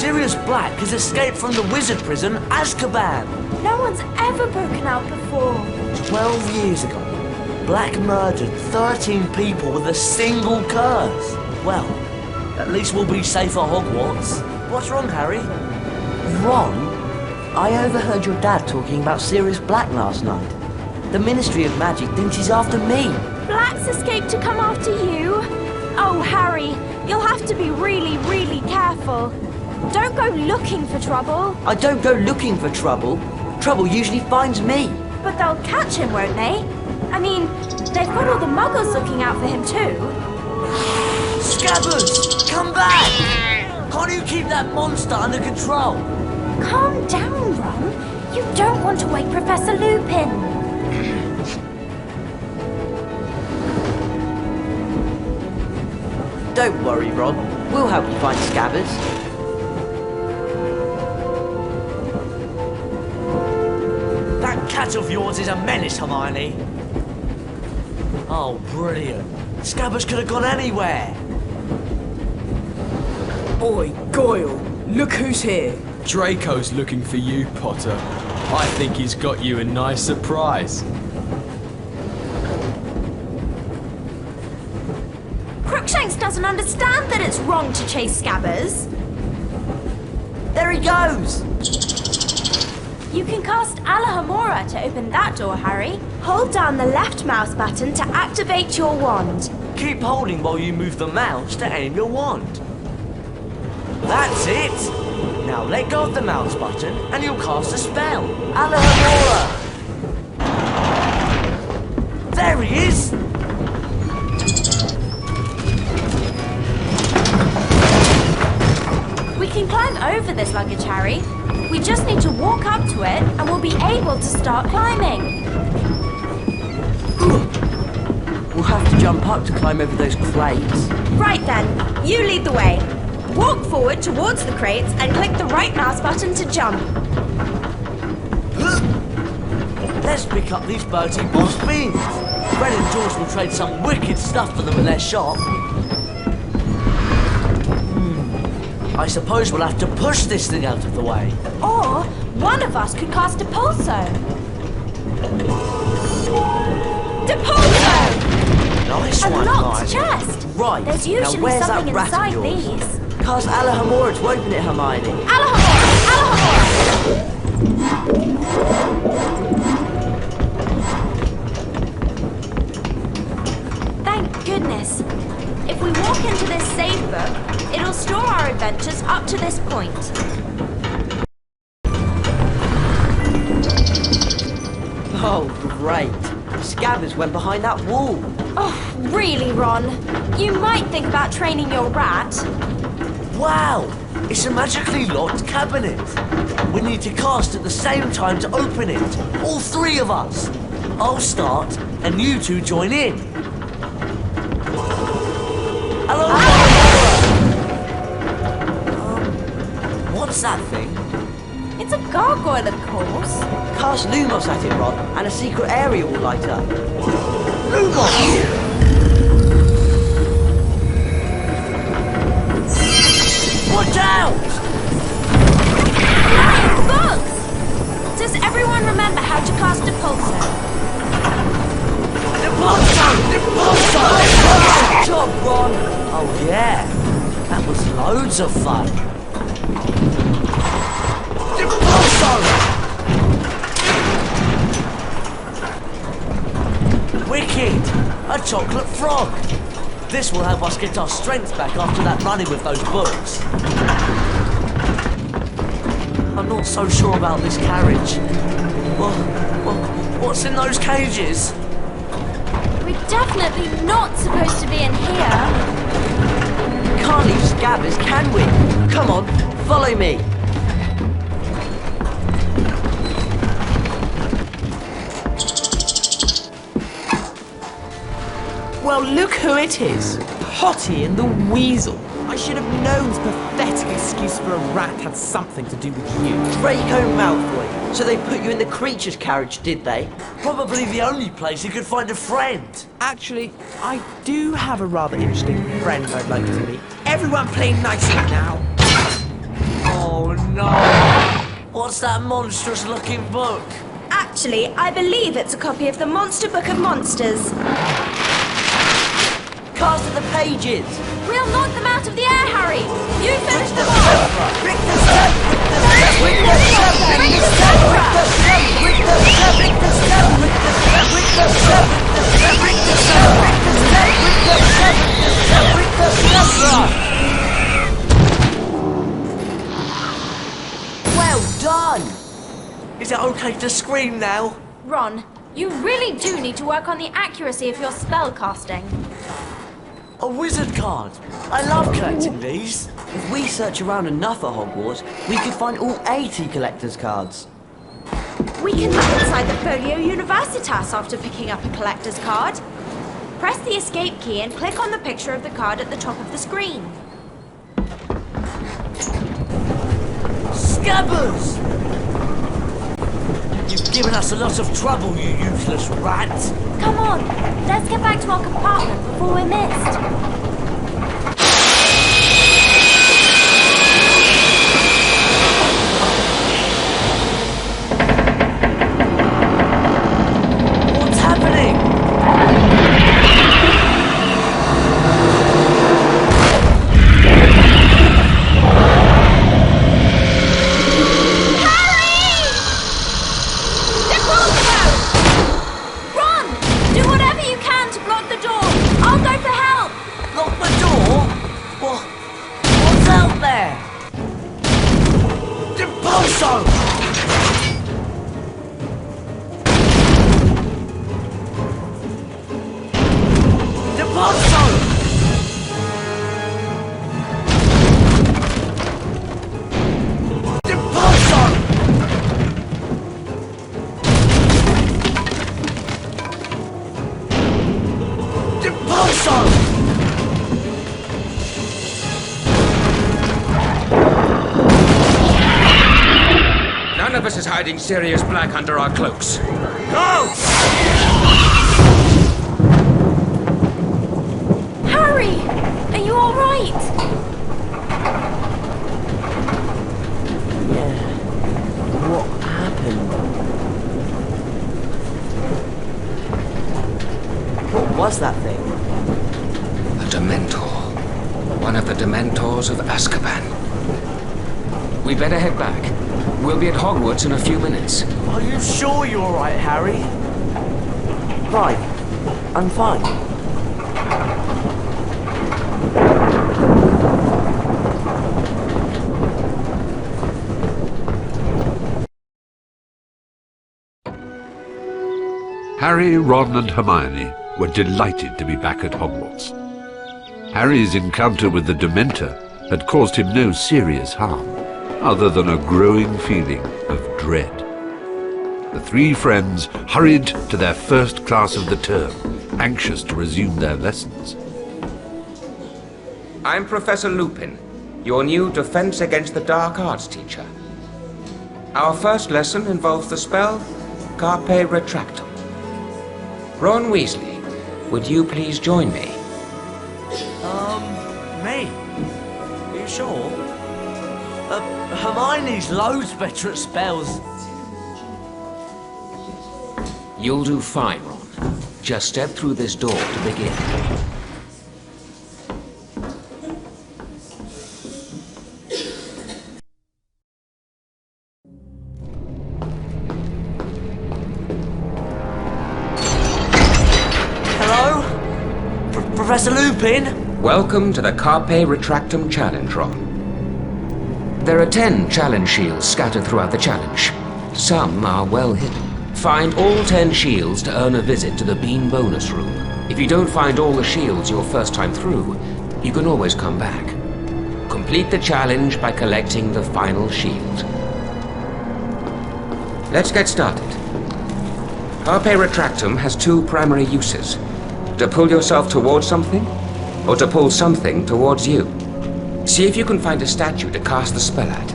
Sirius Black has escaped from the wizard prison, Azkaban. No one's ever broken out before. 12 years ago, Black murdered 13 people with a single curse. Well, at least we'll be safe at Hogwarts. What's wrong, Harry? Ron, I overheard your dad talking about Sirius Black last night. The Ministry of Magic thinks he's after me. Black's escaped to come after you? Oh, Harry, you'll have to be really, really careful. Don't go looking for trouble. I don't go looking for trouble. Trouble usually finds me. But they'll catch him, won't they? I mean, they've got all the muggles looking out for him too. Scabbers, come back! Can't you keep that monster under control? Calm down, Ron. You don't want to wake Professor Lupin. Don't worry, Ron. We'll help you find Scabbers. That cat of yours is a menace, Hermione. Oh, brilliant. Scabbers could have gone anywhere. Oi, Goyle, look who's here. Draco's looking for you, Potter. I think he's got you a nice surprise. Crookshanks doesn't understand that it's wrong to chase Scabbers. There he goes! You can cast Alahamora to open that door, Harry. Hold down the left mouse button to activate your wand. Keep holding while you move the mouse to aim your wand. That's it! Now let go of the mouse button and you'll cast a spell. Alahamora! There he is! We can climb over this luggage, Harry. We just need to walk up to it and we'll be able to start climbing. We'll have to jump up to climb over those crates. Right then, you lead the way. Walk forward towards the crates and click the right mouse button to jump. Let's pick up these Bertie Boss beans. Fred and George will trade some wicked stuff for them at their shop. I suppose we'll have to push this thing out of the way. Or one of us could cast a pulso. Depulso! Nice A one, locked Hermione. chest. Right, There's now usually where's something that rat inside of yours? these. Cast Alahamora to open it, Hermione. Alahamora! Thank goodness. If we walk into this save book, it'll store our adventures up to this point. Oh, great. Scabbers went behind that wall. Oh, really, Ron? You might think about training your rat. Wow! It's a magically locked cabinet. We need to cast at the same time to open it. All three of us. I'll start, and you two join in. Hello, what's that thing? It's a gargoyle, of course. Cast Lumos at it, Ron, and a secret area will light up. Lumos! Watch out! Flying bugs! Does everyone remember how to cast a pulsar? Depulso! Good job, Ron! Oh yeah, that was loads of fun. Depulso! Wicked! A chocolate frog! This will help us get our strength back after that running with those books. I'm not so sure about this carriage. What's in those cages? We're definitely not supposed to be in here. Can't leave Scabbers, can we? Come on, follow me. Well, look who it is. Hottie and the Weasel. I should have known his pathetic excuse for a rat had something to do with you. Draco Malfoy. So they put you in the creature's carriage, did they? Probably the only place he could find a friend. Actually, I do have a rather interesting friend I'd like to meet. Everyone play nicely now. Oh no! What's that monstrous looking book? Actually, I believe it's a copy of the Monster Book of Monsters. Cast at the pages! We'll knock them out of the air, Harry! You finish them off! Rick the step! Rick the step! Rick the step! Rick the step! Rick the step! Rick the step! Rick the step! Rick the step! Rick the step! Rick the step! Rick the step! Well done! Is it okay to scream now? Ron, you really do need to work on the accuracy of your spell casting. A wizard card! I love collecting these. If we search around enough at Hogwarts, we could find all 80 collector's cards. We can look inside the Folio Universitas after picking up a collector's card. Press the escape key and click on the picture of the card at the top of the screen. Scabbers! You've given us a lot of trouble, you useless rat. Come on, let's get back to our compartment before we're missed. What's happening? None of us is hiding Sirius Black under our cloaks. Go! Harry! Are you all right? Yeah. What happened? What was that thing? A Dementor. One of the Dementors of Azkaban. We better head back. We'll be at Hogwarts in a few minutes. Are you sure you're all right, Harry? Right. I'm fine. Harry, Ron and Hermione were delighted to be back at Hogwarts. Harry's encounter with the Dementor had caused him no serious harm, other than a growing feeling of dread. The three friends hurried to their first class of the term, anxious to resume their lessons. I'm Professor Lupin, your new Defense Against the Dark Arts teacher. Our first lesson involves the spell Carpe Retractum. Ron Weasley, would you please join me? Me? Are you sure? Hermione's loads better at spells. You'll do fine, Ron. Just step through this door to begin. Hello? Professor Lupin? Welcome to the Carpe Retractum Challenge, Ron. There are 10 challenge shields scattered throughout the challenge. Some are well hidden. Find all 10 shields to earn a visit to the Bean bonus room. If you don't find all the shields your first time through, you can always come back. Complete the challenge by collecting the final shield. Let's get started. Carpe Retractum has 2 primary uses. To pull yourself towards something, or to pull something towards you. See if you can find a statue to cast the spell at.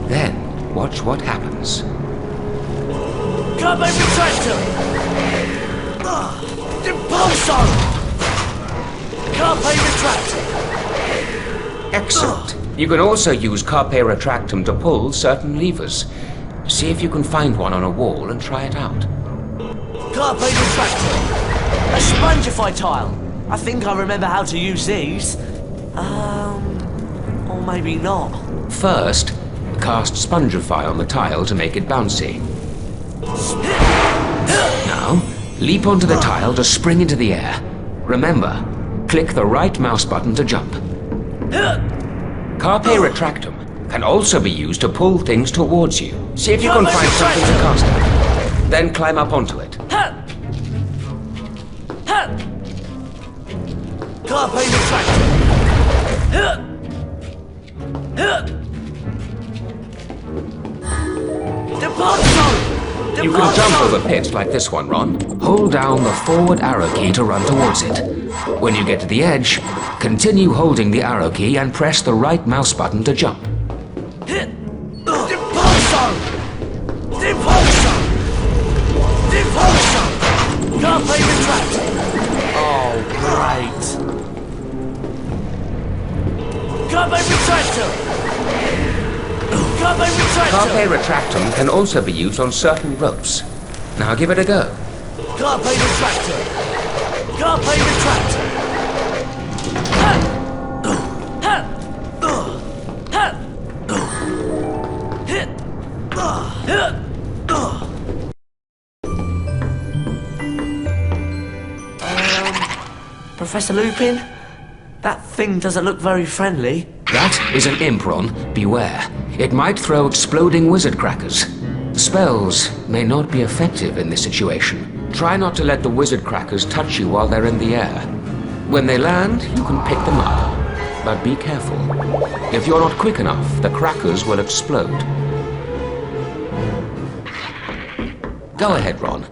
Then, watch what happens. Carpe Retractum! Impulso! Carpe Retractum! Excellent. You can also use carpe retractum to pull certain levers. See if you can find one on a wall and try it out. Carpe retractum. A spongify tile. I think I remember how to use these. Or maybe not. First, cast spongify on the tile to make it bouncy. Now, leap onto the tile to spring into the air. Remember, click the right mouse button to jump. Carpe retractum can also be used to pull things towards you. See if you can find something to cast at. Then climb up onto it. Carpe retractum. Depart zone. You can jump over pits like this one, Ron. Hold down the forward arrow key to run towards it. When you get to the edge, continue holding the arrow key and press the right mouse button to jump. Depart zone. Depart zone. Depart zone. Carpe retractum. Oh, great. Carpe retractum. Carpe retractum. Carpe retractum can also be used on certain ropes. Now give it a go. Carpe retractum. Carpe retractum. Professor Lupin? That thing doesn't look very friendly. That is an imp, Ron. Beware. It might throw exploding wizard crackers. Spells may not be effective in this situation. Try not to let the wizard crackers touch you while they're in the air. When they land, you can pick them up. But be careful. If you're not quick enough, the crackers will explode. Go ahead, Ron.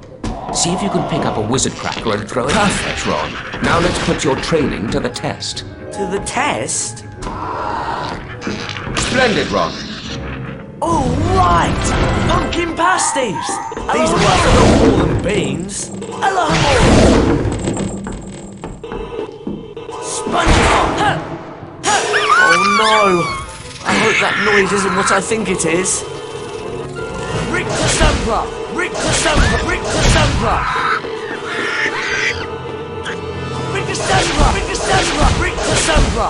See if you can pick up a wizard cracker and throw it. Perfect, Ron. Now let's put your training to the test. To the test? Splendid, Ron. Oh, right! Pumpkin pasties! These are worth a lot more than beans. Hello, Spongify! Oh no! I hope that noise isn't what I think it is. Rick to Sempra! Rick to Sempra! Rick to Sempra! Rick to Sempra! Rick to Sempra! Rick to Sempra!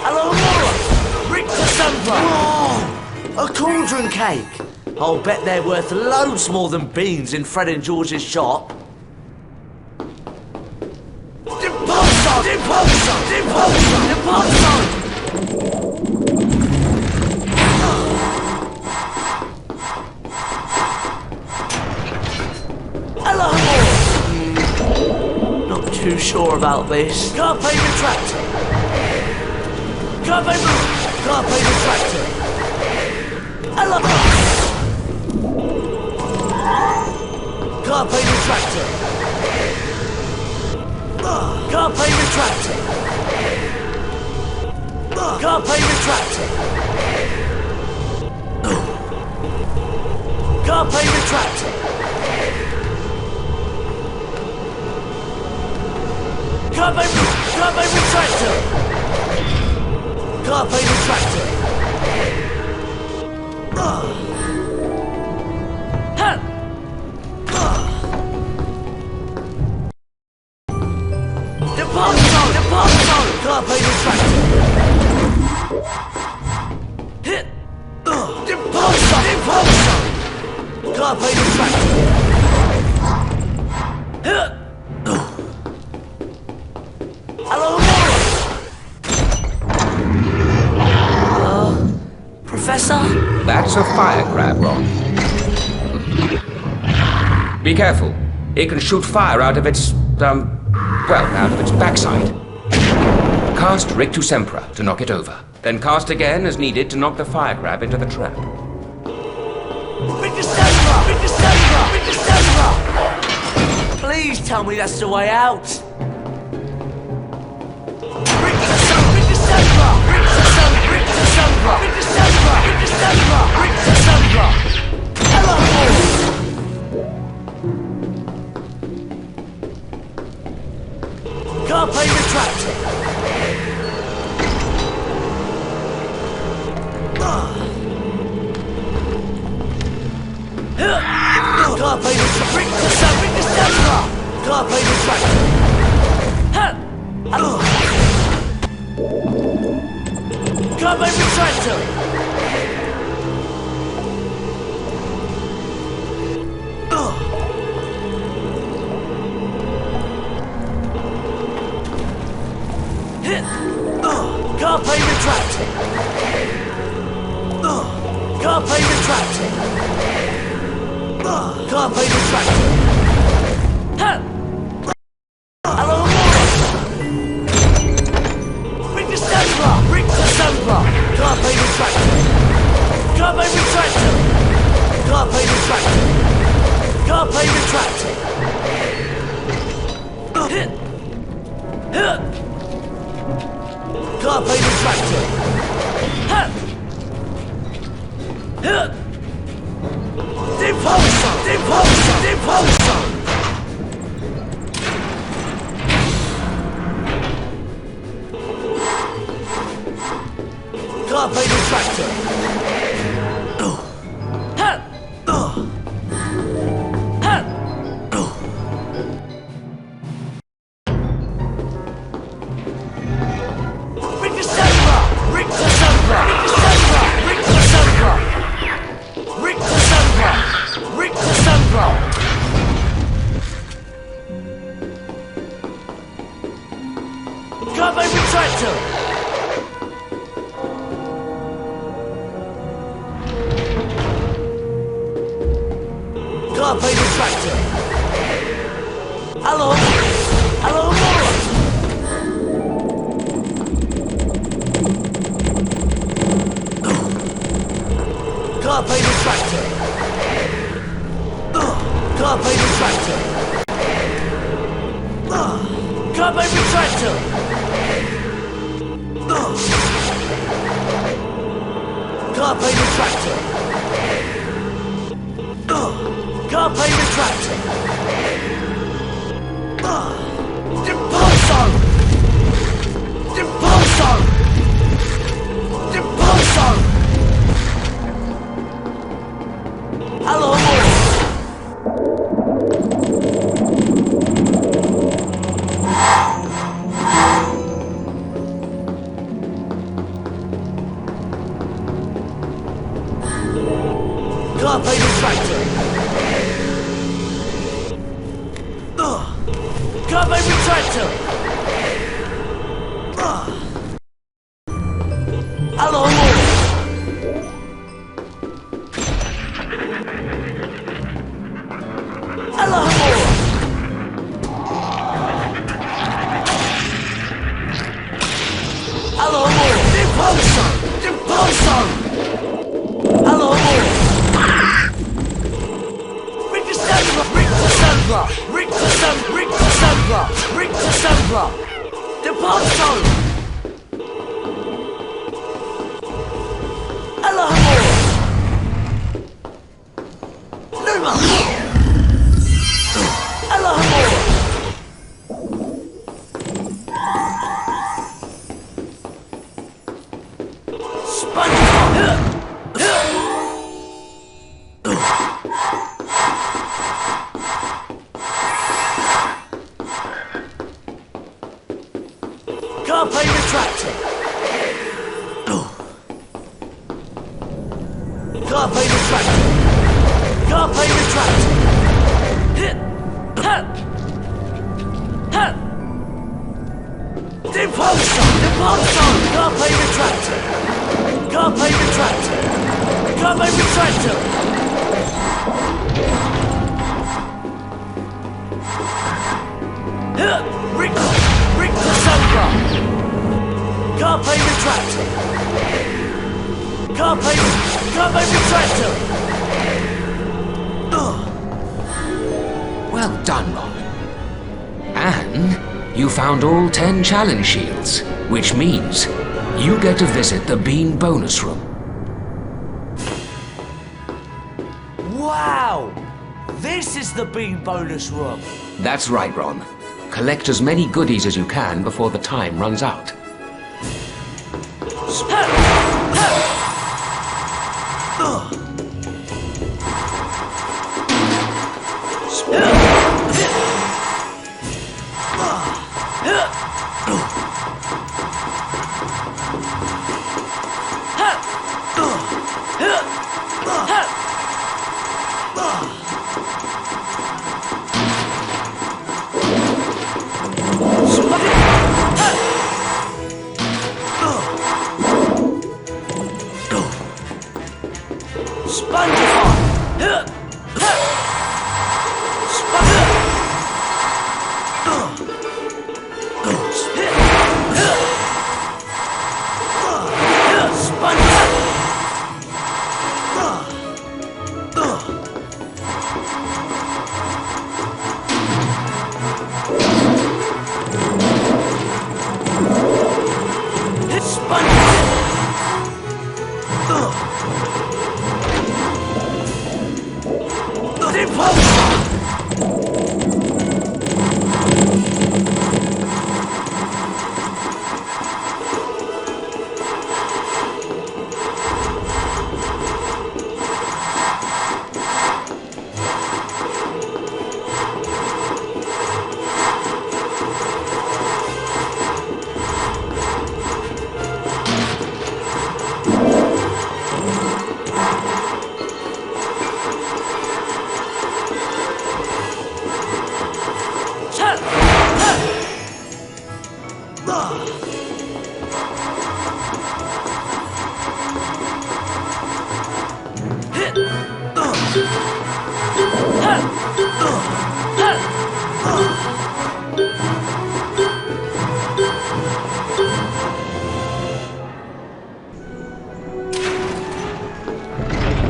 Hello, Rick to Sempra! Oh, a cauldron cake! I'll bet they're worth loads more than beans in Fred and George's shop. Depulso! Depulso! Depulso! Depulso! Hello! Not too sure about this. Carpe retractor! Carpe retractor! Hello! Carpe retractor! Carpe retractor! Carpe retractor! Carpe retractor! Carpe retractor! Carpe retractor! Depulso! Depulso! Carpe retractor! Depulso! Depulso! Carpe retractor! Hello, Professor? That's a fire crab, Ron. Be careful. It can shoot fire out of its, out of its backside. Cast Rictu Sempra to knock it over. Then cast again as needed to knock the fire crab into the trap. Rictu Sempra! Rictu Sempra! Rictu Sempra! Please tell me that's the way out. Rictu Sempra! Rictu Sempra! Rictu Sempra! Rictu Sempra! Rictu Sempra! Rictu Sempra! Hello, Carpe retractor! Carpe retractor. Ring to Sandra. Carpe retractor. Carpe retractor. Carpe retractor. Carpe retractor. Carpe retractor. Hello, Ring to Sandra. Ring to Sandra. Carpe retractor. Carpe retractor. Carpe retractor. Carpe retractor. Carpe retractor. Depulsor! Depulsor! Depulsor! Carpe retractor. Ring to Sandra! Ring to Sandra! Ring to Sandra! Ring to Sandra! Ring to Sandra! Carpe retractor! Carpe retractor! Hello! Hello, Laura! Carpe retractor! Carpe retractor! Carpe retractor! Carpe retractor! Carpe retractor! Depulsor! Depulsor! Depulsor! Hello, Carpe retractor! Carpe retractor! Hello, Hello, Hello, Depulsor! Depulsor! Hello, Ring to Sandra! Ring to Sandra! Ring to Sandra! Ring to Sandra! Ring to Sandra! Depulsor! Hello, Numa! Hello, SpongeBob! Carpe retractor! Carpe retractor! Carpe retractor! Depulsor! Depulsor! Carpe retractor! Carpe retractor! Carpe retractor! Ring to Sandra! Carpe retractor! Carpe retractor! Well done, Ron. And you found all 10 challenge shields, which means you get to visit the Bean bonus room. Wow! This is the Bean bonus room. That's right, Ron. Collect as many goodies as you can before the time runs out.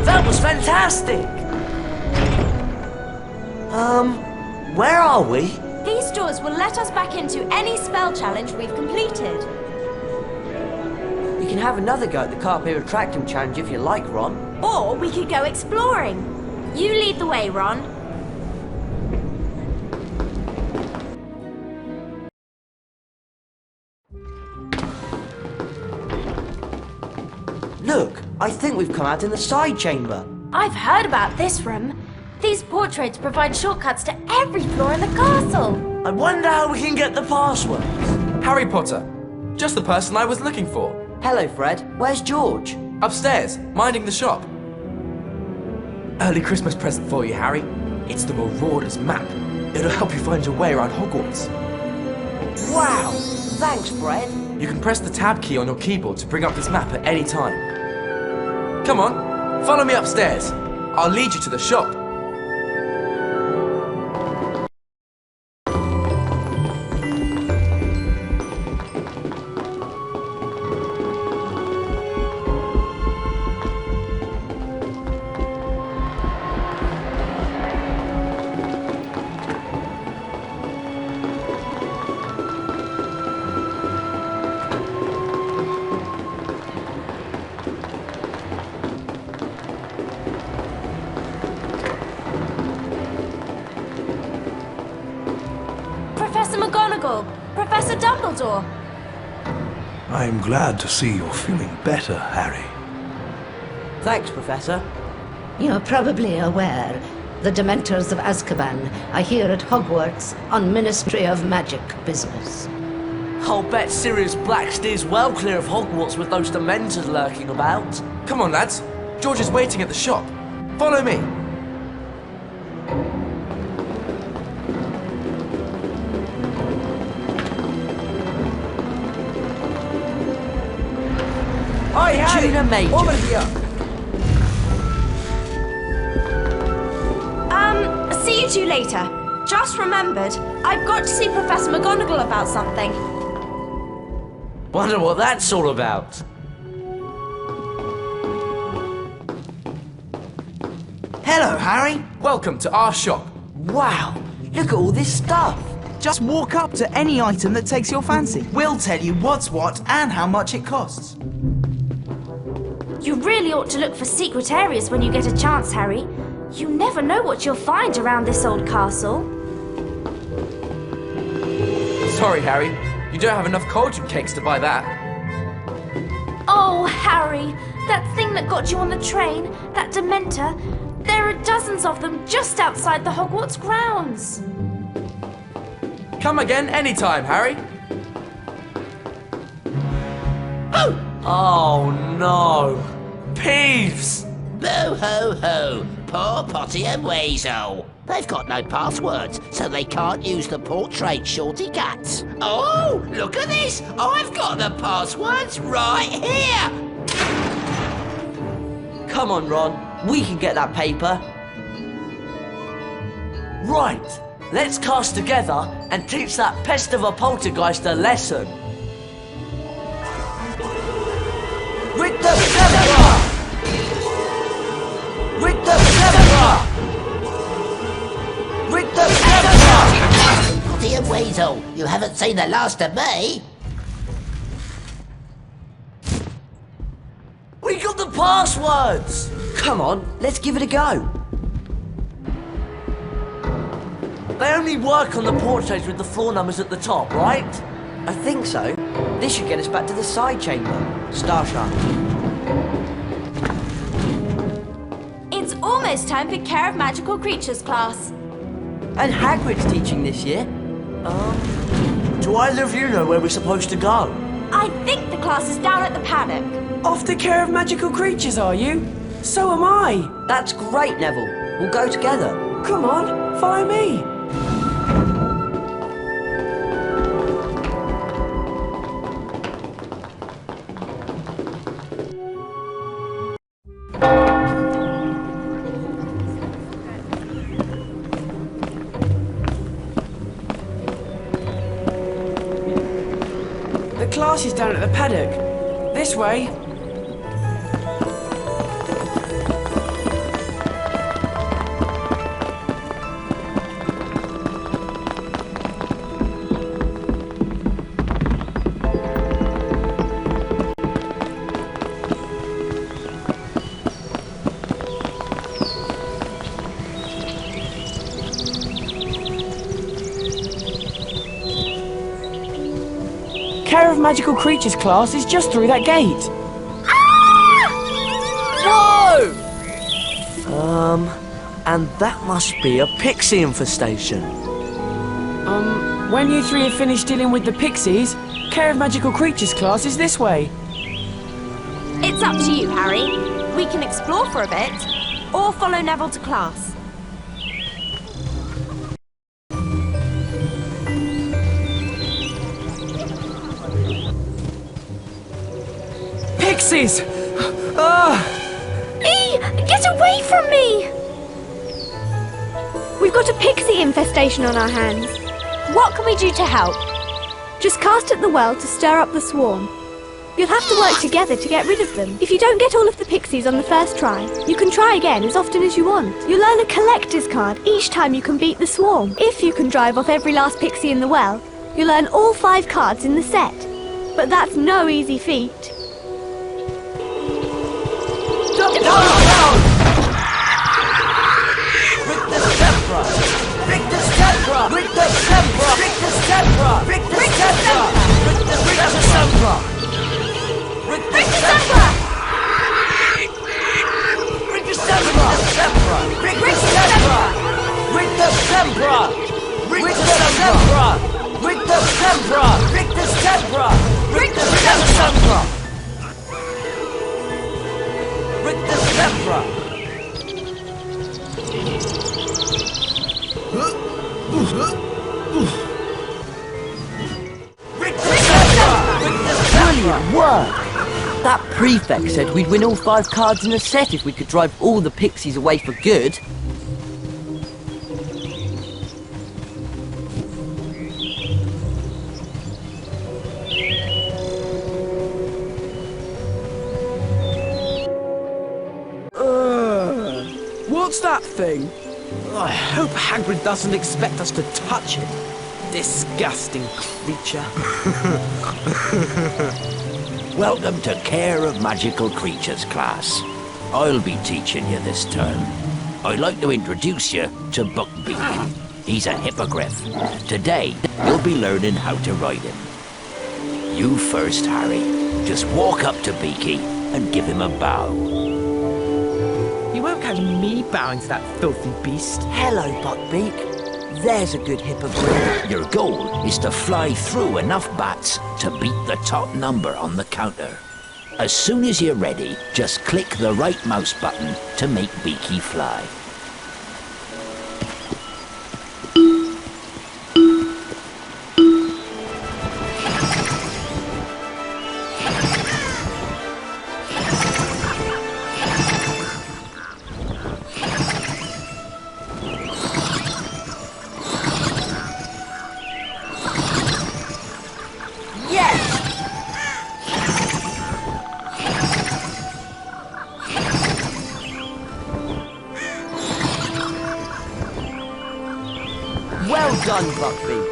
That was fantastic! Where are we? These doors will let us back into any spell challenge we've completed. We can have another go at the Carpe Retractum challenge if you like, Ron. Or we could go exploring. You lead the way, Ron. Look, I think we've come out in the side chamber. I've heard about this room. These portraits provide shortcuts to every floor in the castle. I wonder how we can get the password. Harry Potter. Just the person I was looking for. Hello, Fred. Where's George? Upstairs, minding the shop. Early Christmas present for you, Harry. It's the Marauder's map. It'll help you find your way around Hogwarts. Wow! Thanks, Fred. You can press the tab key on your keyboard to bring up this map at any time. Come on, follow me upstairs. I'll lead you to the shop. Professor Dumbledore! I'm glad to see you're feeling better, Harry. Thanks, Professor. You're probably aware the Dementors of Azkaban are here at Hogwarts on Ministry of Magic business. I'll bet Sirius Black steers well clear of Hogwarts with those Dementors lurking about. Come on, lads. George is waiting at the shop. Follow me. Hi, Harry! Major. Over here! See you two later. Just remembered, I've got to see Professor McGonagall about something. Wonder what that's all about. Hello, Harry. Welcome to our shop. Wow, look at all this stuff. Just walk up to any item that takes your fancy. We'll tell you what's what and how much it costs. You really ought to look for secret areas when you get a chance, Harry. You never know what you'll find around this old castle. Sorry, Harry. You don't have enough cauldron cakes to buy that. Oh, Harry, that thing that got you on the train, that Dementor, there are dozens of them just outside the Hogwarts grounds. Come again anytime, Harry. Oh no! Peeves! Boo hoo hoo! Poor Potty and Weasel. They've got no passwords, so they can't use the portrait shorty cuts. Oh, look at this! I've got the passwords right here! Come on, Ron. We can get that paper. Right. Let's cast together and teach that pest of a poltergeist a lesson. With the Zebra! With the Zebra! With the Zebra! Potty and Weasel, you haven't seen the last of me. We got the passwords! Come on, let's give it a go. They only work on the portraits with the floor numbers at the top, right? I think so. This should get us back to the side chamber. Starsharp. It's almost time for Care of Magical Creatures class. And Hagrid's teaching this year. Do either of you know where we're supposed to go? I think the class is down at the paddock. Off to Care of Magical Creatures, are you? So am I. That's great, Neville. We'll go together. Come on, follow me. classes down at the paddock. This way. Care of Magical Creatures class is just through that gate. No! And that must be a pixie infestation. When you three have finished dealing with the pixies, Care of Magical Creatures class is this way. It's up to you, Harry. We can explore for a bit, or follow Neville to class. Pixies! Get away from me! We've got a pixie infestation on our hands. What can we do to help? Just cast at the well to stir up the swarm. You'll have to work together to get rid of them. If you don't get all of the pixies on the first try, you can try again as often as you want. You'll earn a collector's card each time you can beat the swarm. If you can drive off every last pixie in the well, you'll earn all 5 cards in the set. But that's no easy feat. Jump down! Rick the Zebra! Rick the Zebra! Rick the Zebra! Rick the Zebra! Rick the Zebra! Rick the Zebra! Rick the Zebra! Rick the Zebra! Rick the Zebra! Rick the Zebra! Rick the Zebra! Rick the Zebra! Rick the Zebra! Rick the Zebra! Rick the Zebra! Rick the Zebra! Brilliant work! That prefect said we'd win all 5 cards in the set if we could drive all the pixies away for good. What's that thing? I hope Hagrid doesn't expect us to touch it. Disgusting creature. Welcome to Care of Magical Creatures class. I'll be teaching you this term. I'd like to introduce you to Buckbeak. He's a hippogriff. Today, you'll be learning how to ride him. You first, Harry. Just walk up to Beaky and give him a bow. You won't catch me bowing to that filthy beast. Hello, Buckbeak. There's a good hippogriff. Your goal is to fly through enough bats to beat the top number on the counter. As soon as you're ready, just click the right mouse button to make Beaky fly. Well done, Buckbeak.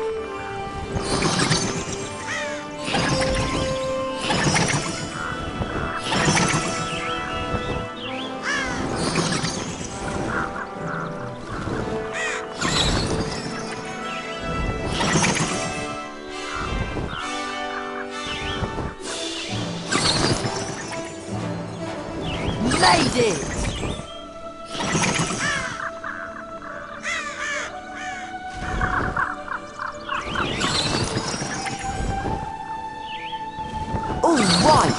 Made it! All right.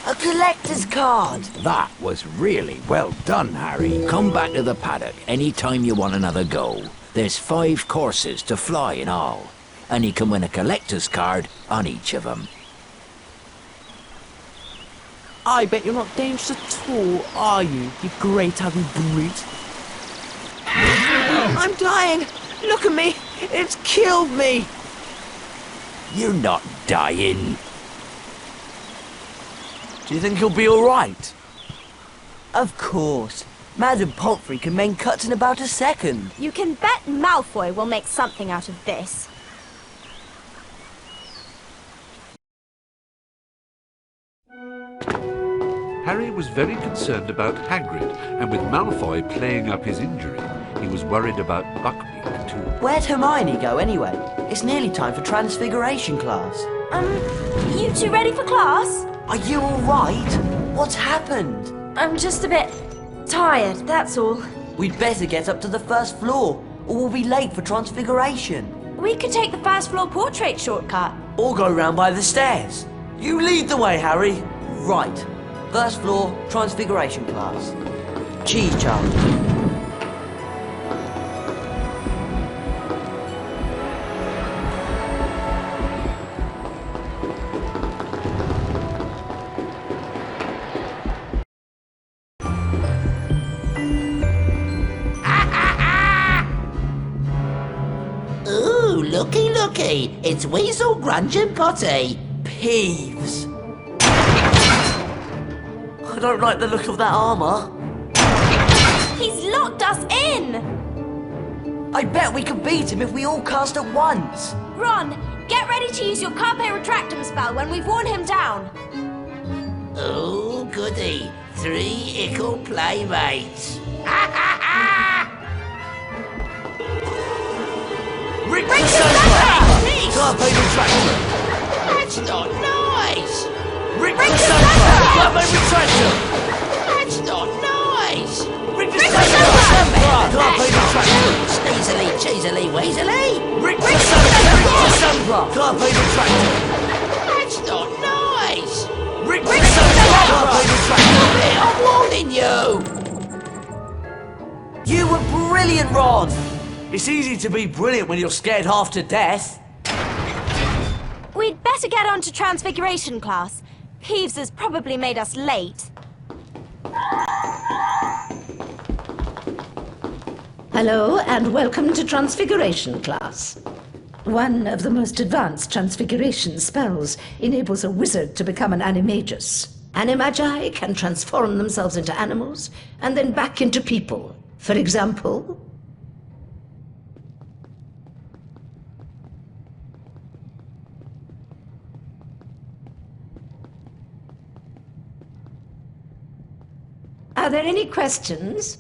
A collector's card. That was really well done, Harry. Come back to the paddock anytime you want another go. There's 5 courses to fly in all. and you can win a collector's card on each of them. I bet you're not dangerous at all, are you great ugly brute? I'm dying! Look at me! It's killed me! You're not dying. Do you think he'll be alright? Of course. Madam Pomfrey can make cuts in about a second. You can bet Malfoy will make something out of this. Harry was very concerned about Hagrid, and with Malfoy playing up his injury, he was worried about Buckbeak too. Where'd Hermione go anyway? It's nearly time for Transfiguration class. You two ready for class? Are you alright? What's happened? I'm just a bit tired, that's all. We'd better get up to the first floor, or we'll be late for Transfiguration. We could take the first floor portrait shortcut. Or go round by the stairs. You lead the way, Harry. Right. First floor, Transfiguration class. Chi-Child. Ooh, looky, it's Weasel, Grunge and Potty. Peeves. I don't like the look of that armour. He's locked us in! I bet we could beat him if we all cast at once. Ron, get ready to use your Carpe Retractum spell when we've worn him down. Oh, goody. 3 ickle playmates. Rick the Sunflower! Carpe Retractum! That's not nice! Rick the Sunflower! Carpe Retractum! That's not nice! Rick the Sunflower! Carpe Retractum! Sneezily, cheesily, weasely! Rick the Sunflower! Carpe Retractum! That's not nice! Rick the Sunflower! Carpe Retractum! I'm warning you! You were brilliant, Ron! It's easy to be brilliant when you're scared half to death. We'd better get on to Transfiguration class. Peeves has probably made us late. Hello, and welcome to Transfiguration class. One of the most advanced transfiguration spells enables a wizard to become an animagus. Animagi can transform themselves into animals and then back into people. For example... Are there any questions?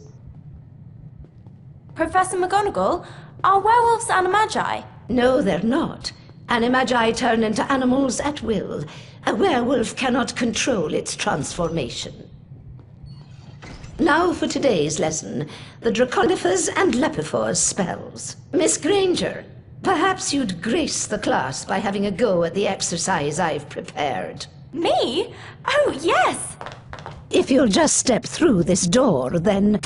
Professor McGonagall, are werewolves animagi? No, they're not. Animagi turn into animals at will. A werewolf cannot control its transformation. Now for today's lesson, the Dracoliphers and Lepiphors spells. Miss Granger, perhaps you'd grace the class by having a go at the exercise I've prepared. Me? Oh, yes! If you'll just step through this door, then...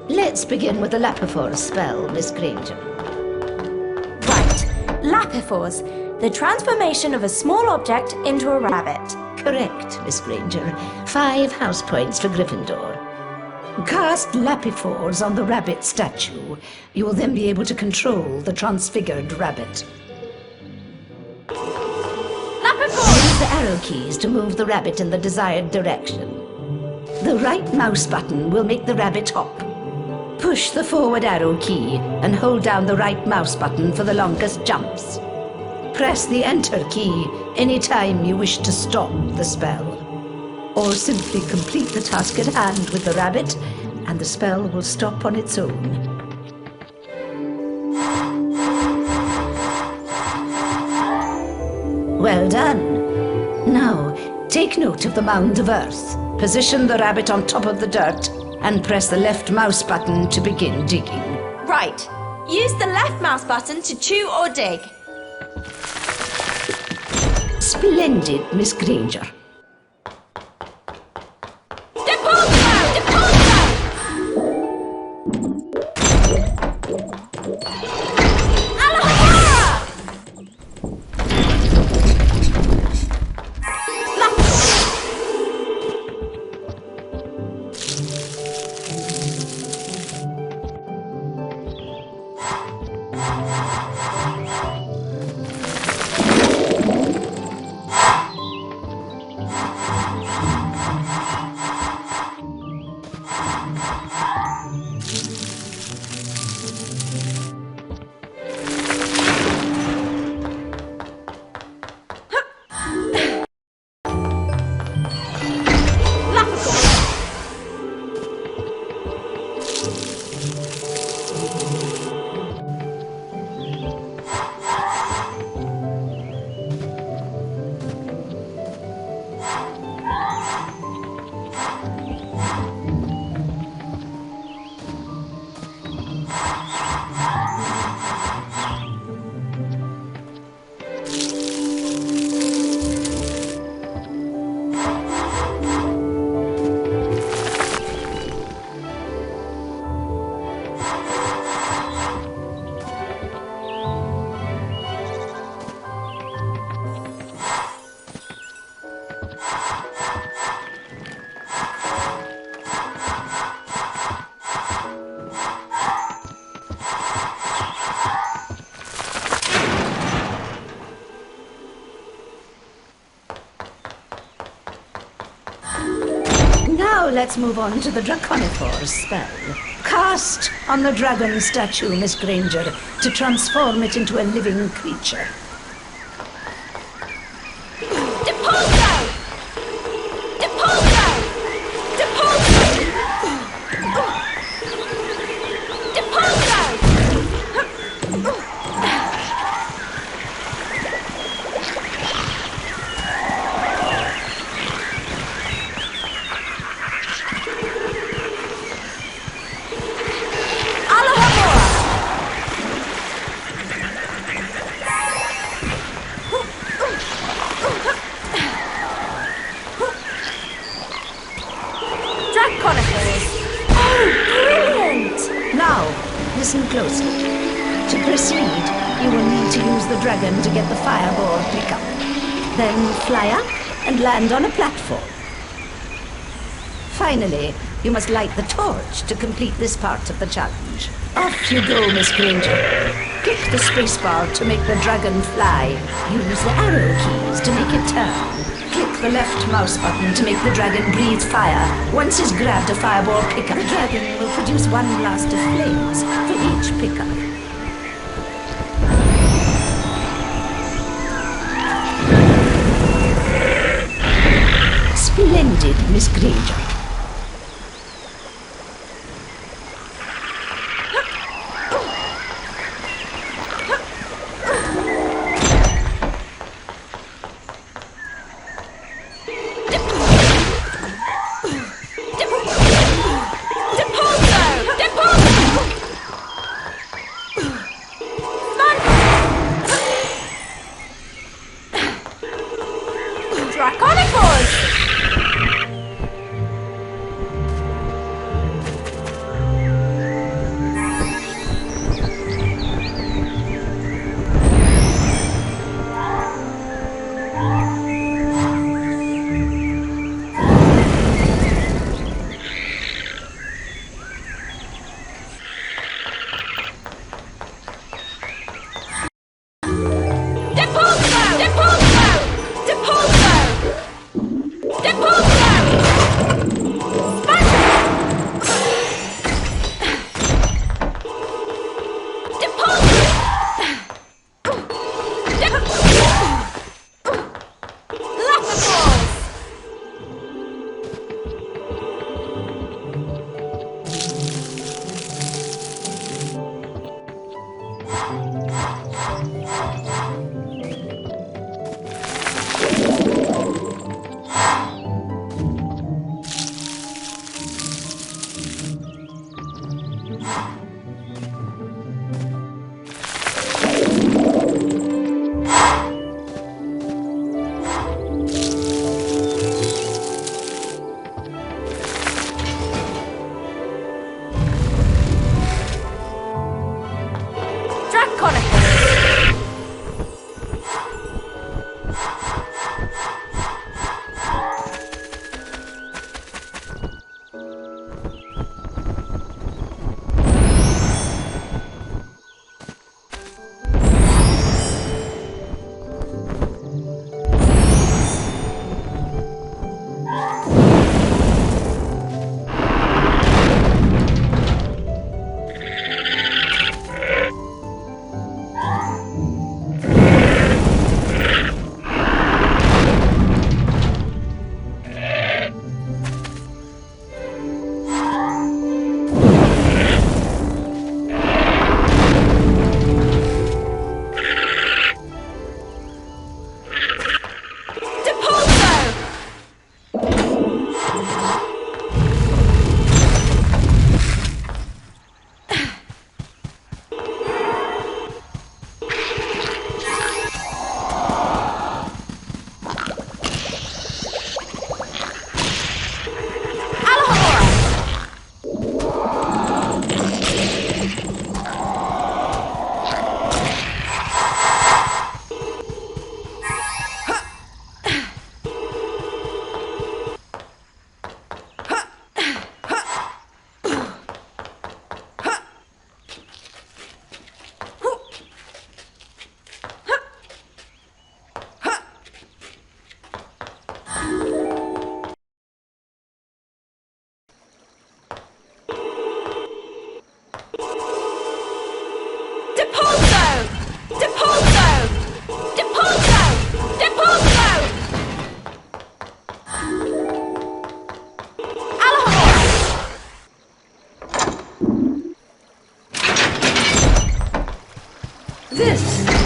Let's begin with the Lepiphors spell, Miss Granger. Right. Lepiphors, the transformation of a small object into a rabbit. Correct, Miss Granger. 5 house points for Gryffindor. Cast Lepiphors on the rabbit statue. You will then be able to control the transfigured rabbit. Use the arrow keys to move the rabbit in the desired direction. The right mouse button will make the rabbit hop. Push the forward arrow key and hold down the right mouse button for the longest jumps. Press the enter key anytime you wish to stop the spell. Or simply complete the task at hand with the rabbit, and the spell will stop on its own. Well done. Now, take note of the mound of earth. Position the rabbit on top of the dirt and press the left mouse button to begin digging. Right. Use the left mouse button to chew or dig. Splendid, Miss Granger. Depongo! Now let's move on to the Draconiphore spell. Cast on the dragon statue, Miss Granger, to transform it into a living creature. Listen closely. To proceed, you will need to use the dragon to get the fireball pickup. Then fly up and land on a platform. Finally, you must light the torch to complete this part of the challenge. Off you go, Miss Granger. Click the spacebar to make the dragon fly. Use the arrow keys to make it turn. Click the left mouse button to make the dragon breathe fire. Once it's grabbed a fireball pickup, the dragon will produce one blast of flames for each pickup. Splendid, Miss Granger.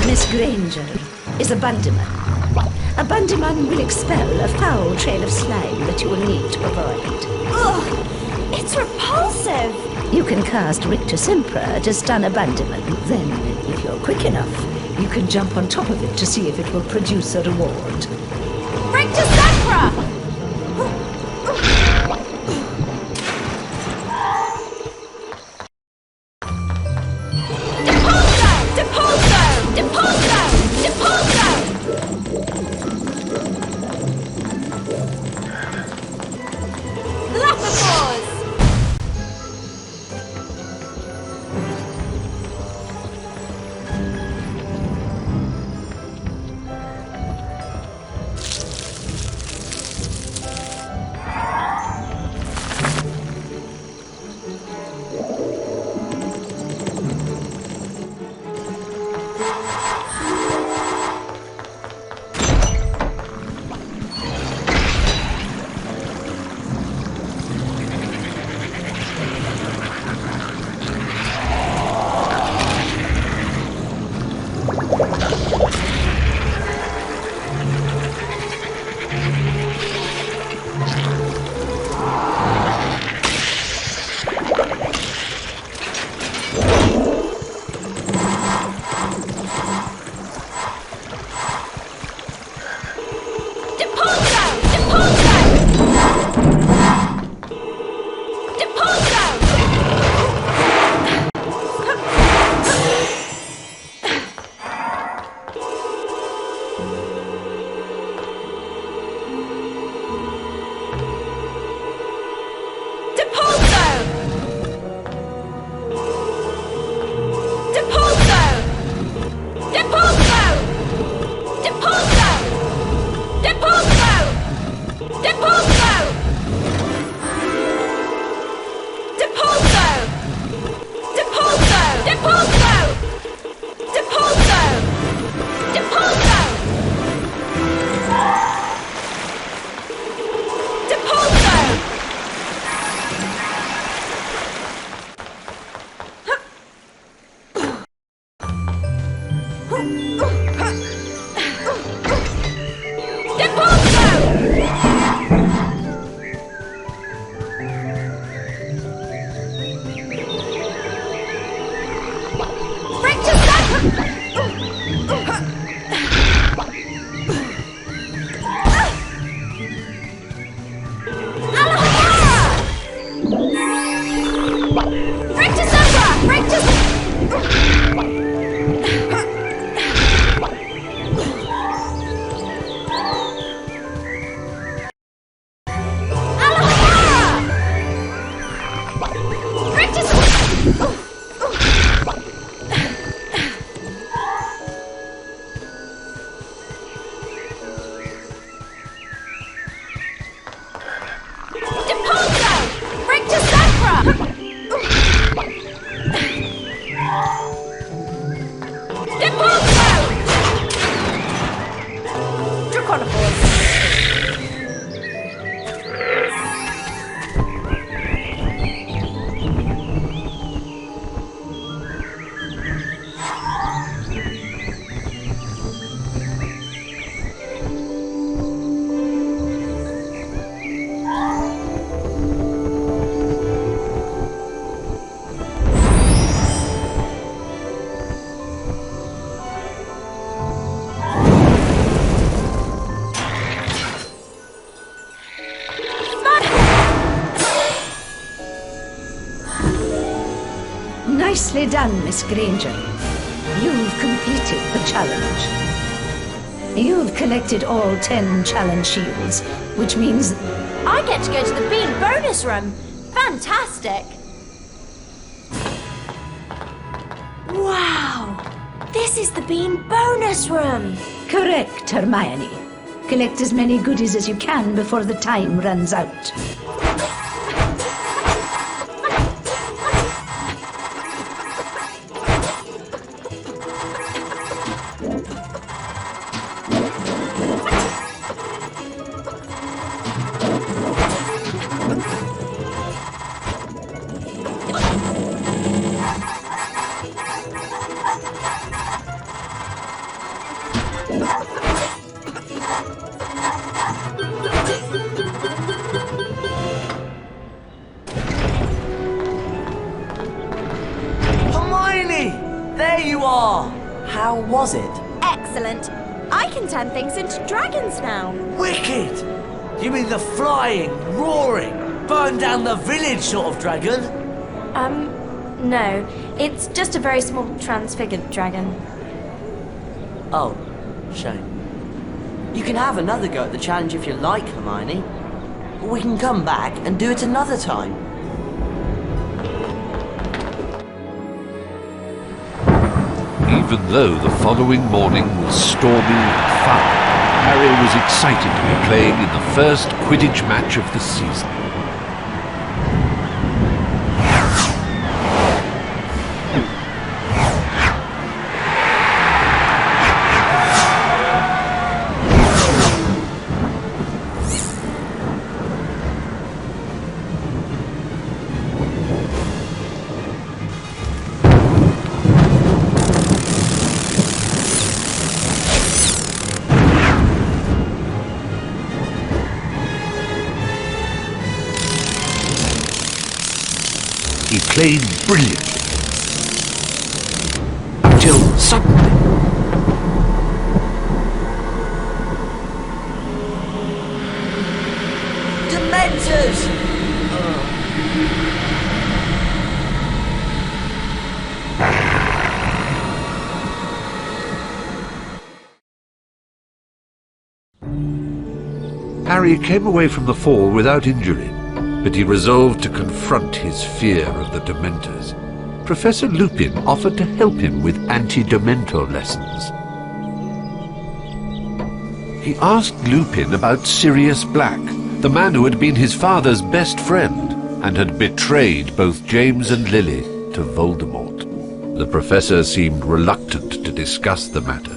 Miss Granger is a bundyman. A bundyman will expel a foul trail of slime that you will need to avoid. Ugh! It's repulsive! You can cast Rictus Impera to stun a bundyman. Then, if you're quick enough, you can jump on top of it to see if it will produce a reward. Rictus Impera! Nicely done, Miss Granger. You've completed the challenge. You've collected all 10 challenge shields, which means I get to go to the Bean bonus room. Fantastic! Wow! This is the Bean bonus room! correct, Hermione. Collect as many goodies as you can before the time runs out. How was it? Excellent. I can turn things into dragons now. Wicked! You mean the flying, roaring, burn down the village sort of dragon? No. It's just a very small transfigured dragon. Oh, shame. You can have another go at the challenge if you like, Hermione. Or we can come back and do it another time. Even though the following morning was stormy and fun, Harry was excited to be playing in the first Quidditch match of the season. He played brilliantly. Until suddenly... Dementors! Harry came away from the fall without injury, but he resolved to confront his fear of the Dementors. Professor Lupin offered to help him with anti-Dementor lessons. He asked Lupin about Sirius Black, the man who had been his father's best friend and had betrayed both James and Lily to Voldemort. The professor seemed reluctant to discuss the matter.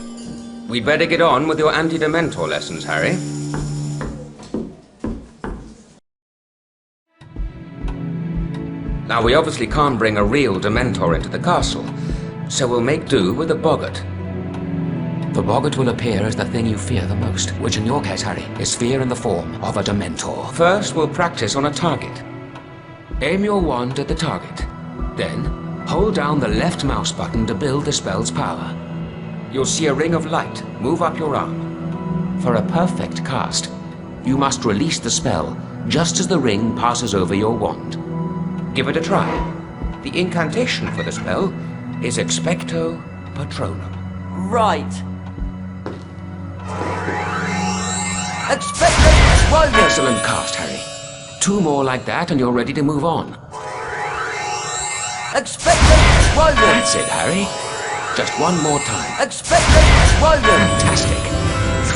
We'd better get on with your anti-Dementor lessons, Harry. Now, we obviously can't bring a real Dementor into the castle, so we'll make do with a boggart. The boggart will appear as the thing you fear the most, which in your case, Harry, is fear in the form of a Dementor. First, we'll practice on a target. Aim your wand at the target. Then, hold down the left mouse button to build the spell's power. You'll see a ring of light move up your arm. For a perfect cast, you must release the spell just as the ring passes over your wand. Give it a try. The incantation for the spell is Expecto Patronum. Right. Expecto Patronum! Excellent cast, Harry. 2 more like that and you're ready to move on. Expecto Patronum! That's it, Harry. Just 1 more time. Expecto Patronum! Fantastic.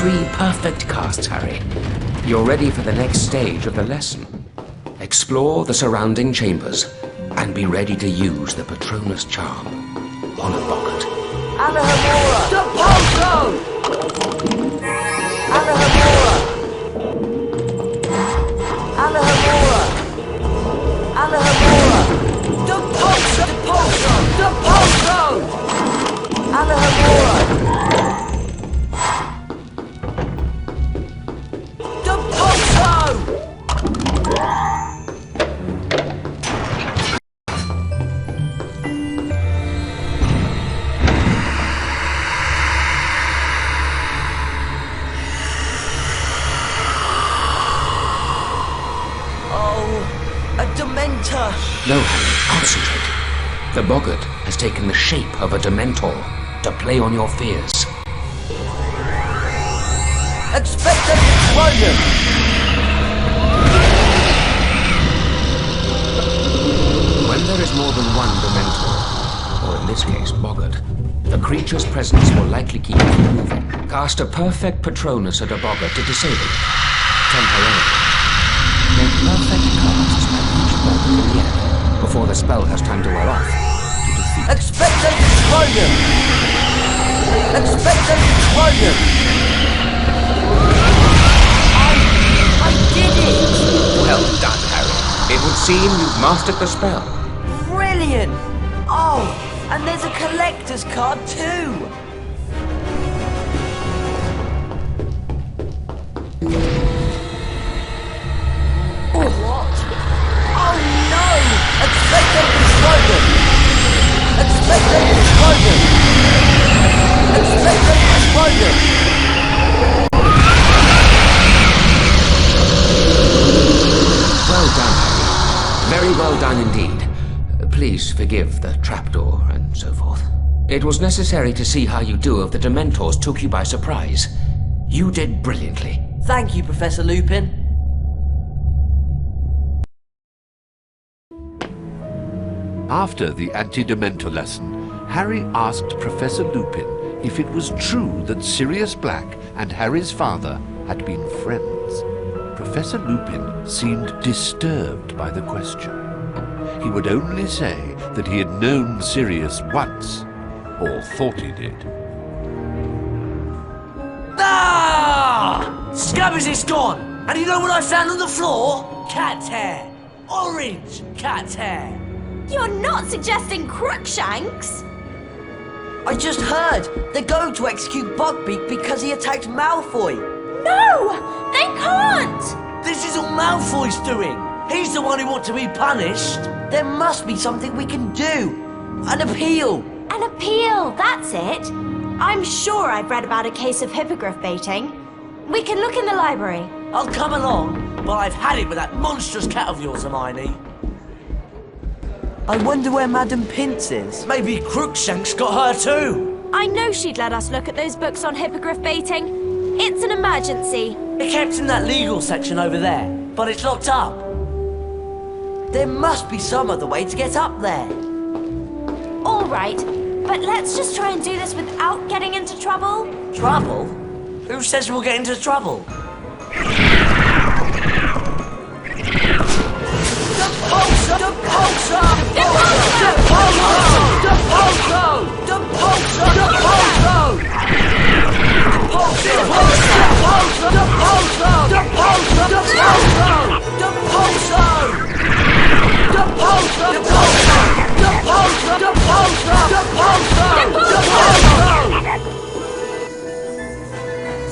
3 perfect casts, Harry. You're ready for the next stage of the lesson. Explore the surrounding chambers and be ready to use the Patronus charm on a boggart. Alohomora! Depulso! Alohomora! Alohomora! Alohomora! Depulso! Depulso! Depulso! Alohomora! No, Harry, concentrate. The boggart has taken the shape of a Dementor to play on your fears. Expecto Patronum! When there is more than one Dementor, or in this case, boggart, the creature's presence will likely keep you moving. Cast a perfect Patronus at a boggart to disable it, temporarily. Make perfect casts at each boggart in the air, before the spell has time to wear off, to defeat. Expecto Patronum! Expecto Patronum! I did it! Well done, Harry. It would seem you've mastered the spell. Brilliant! Oh, and there's a collector's card too! What? Oh no! Expecto Patronum! Expecto Patronum! Let's find them! Well done, Harry. Very well done indeed. Please forgive the trapdoor and so forth. It was necessary to see how you do if the Dementors took you by surprise. You did brilliantly. Thank you, Professor Lupin. After the anti-Dementor lesson, Harry asked Professor Lupin if it was true that Sirius Black and Harry's father had been friends. Professor Lupin seemed disturbed by the question. He would only say that he had known Sirius once, or thought he did. Ah! Scabbers is gone! And you know what I found on the floor? Cat's hair! Orange cat's hair! You're not suggesting Crookshanks? I just heard they're going to execute Buckbeak because he attacked Malfoy. No! They can't! This is all Malfoy's doing! He's the one who ought to be punished! There must be something we can do! An appeal! An appeal, that's it. I'm sure I've read about a case of hippogriff baiting. We can look in the library. I'll come along, but I've had it with that monstrous cat of yours, Hermione. I wonder where Madam Pince is. Maybe Crookshanks got her too. I know she'd let us look at those books on hippogriff baiting. It's an emergency. They're kept in that legal section over there, but it's locked up. There must be some other way to get up there. All right, but let's just try and do this without getting into trouble. Trouble? Who says we'll get into trouble?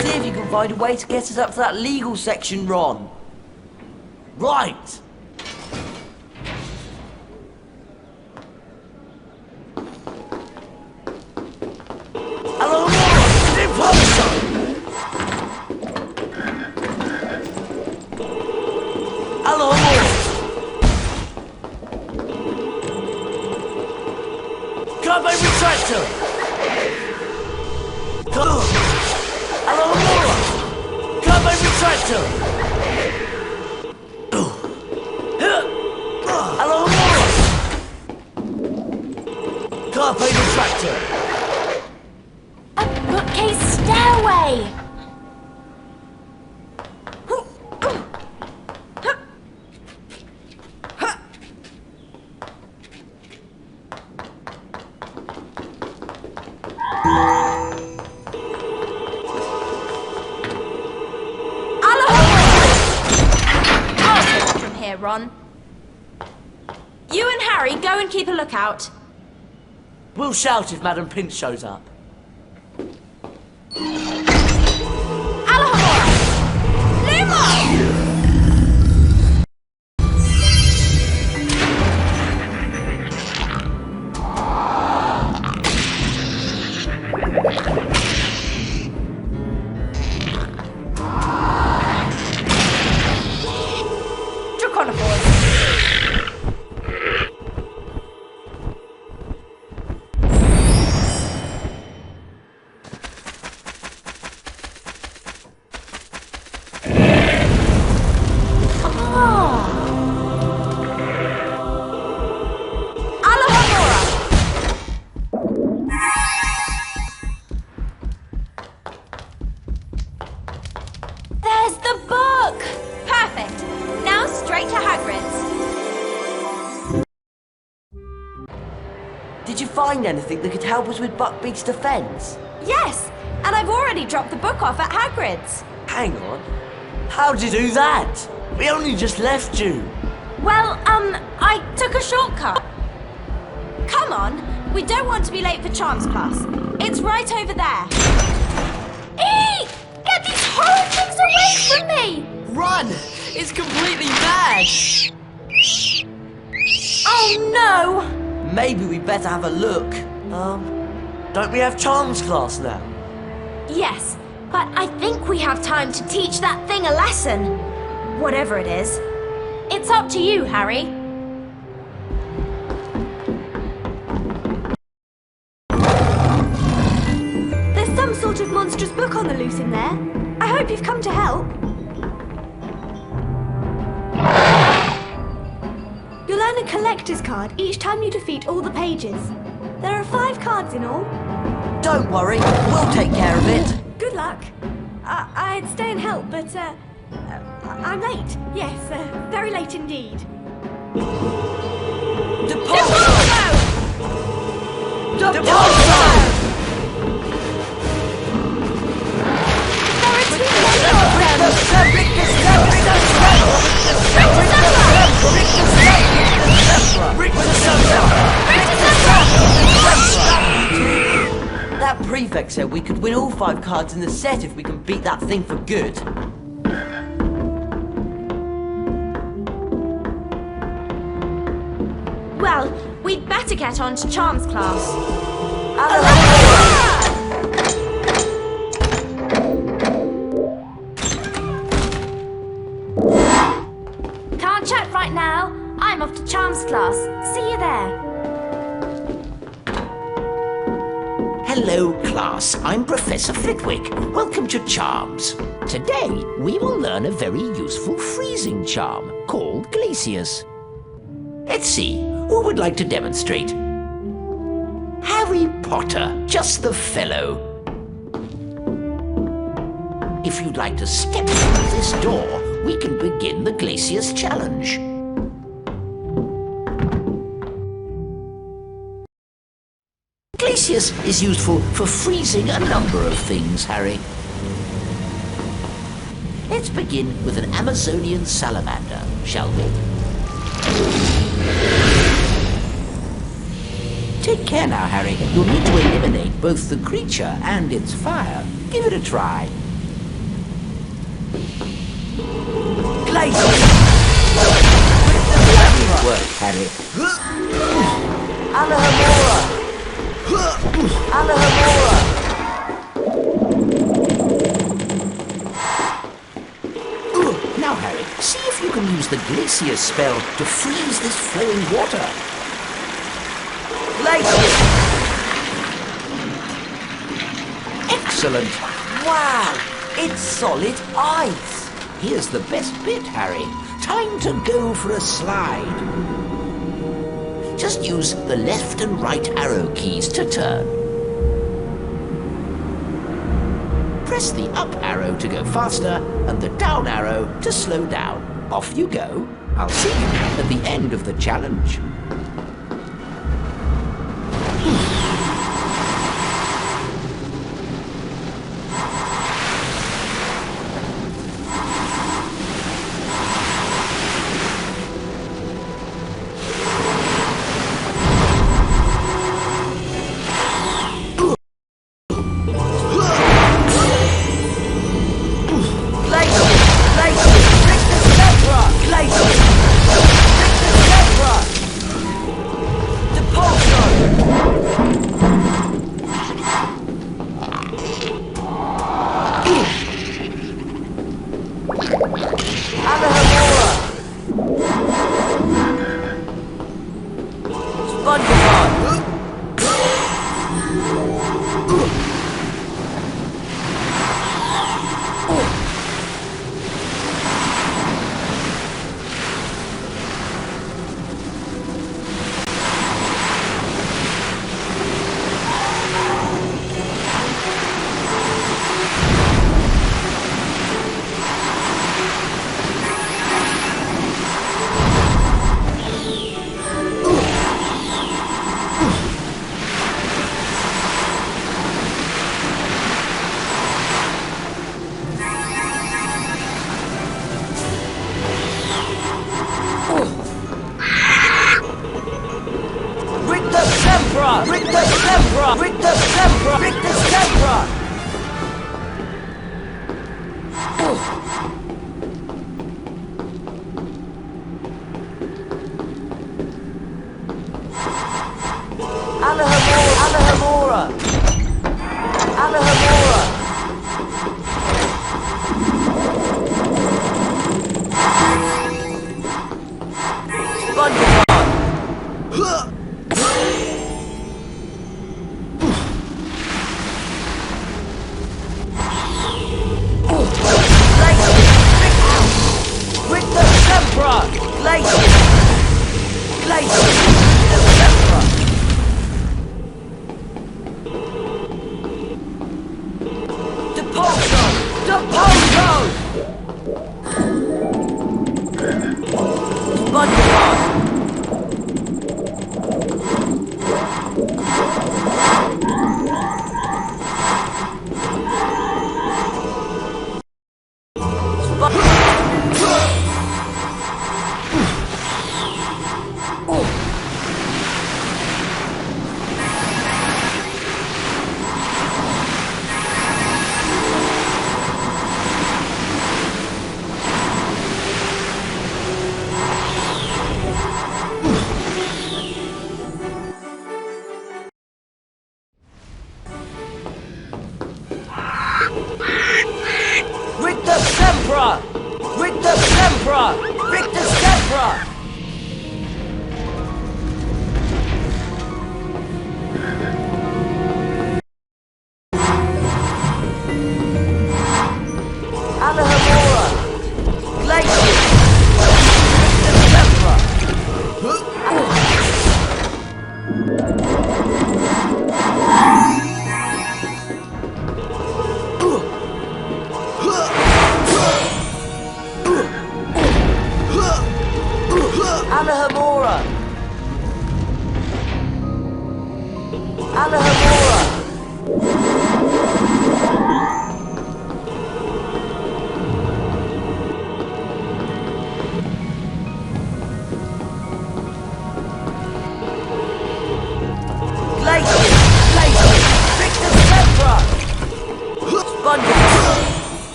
See if you can find a way to get us up to that legal section, Ron. Right! Hello, Impulsor! Hello, Carbon retractor! Hello, Carbon retractor! Hello, Carpe retractor! A bookcase stairway! Ron. You and Harry go and keep a lookout. We'll shout if Madam Pince shows up. Alohomora! Luma! Did you find anything that could help us with Buckbeak's defense? Yes, and I've already dropped the book off at Hagrid's. Hang on. How'd you do that? We only just left you. Well, I took a shortcut. Come on, we don't want to be late for Charms class. It's right over there. Eek! Get these horrid things away from me! Run! It's completely mad! Oh no! Maybe we better have a look. Don't we have Charms class now? Yes, but I think we have time to teach that thing a lesson. Whatever it is. It's up to you, Harry. There's some sort of monstrous book on the loose in there. I hope you've come to help. You'll earn a collector's card each time you defeat all the pages. There are 5 cards in all. Don't worry, we'll take care of it. Good luck. I'd stay and help, but I'm late. Yes, very late indeed. Depulso! Depulso! There are 2 That prefect said we could win all 5 cards in the set if we can beat that thing for good. Well, we'd better get on to Charms class. Can't chat right now. I'm off to Charms class. See you there. Hello, class. I'm Professor Flitwick. Welcome to Charms. Today, we will learn a very useful freezing charm called Glacius. Let's see, who would like to demonstrate? Harry Potter, just the fellow. If you'd like to step through this door, we can begin the Glacius challenge. Glacius is useful for freezing a number of things, Harry. Let's begin with an Amazonian salamander, shall we? Take care now, Harry. You'll need to eliminate both the creature and its fire. Give it a try. Glacius! Lovely work, Harry. Alahamora! Alahamora! Now, Harry, see if you can use the Glacius spell to freeze this flowing water. Glacius! Excellent. Wow! It's solid ice! Here's the best bit, Harry. Time to go for a slide. Just use the left and right arrow keys to turn. Press the up arrow to go faster and the down arrow to slow down. Off you go. I'll see you at the end of the challenge.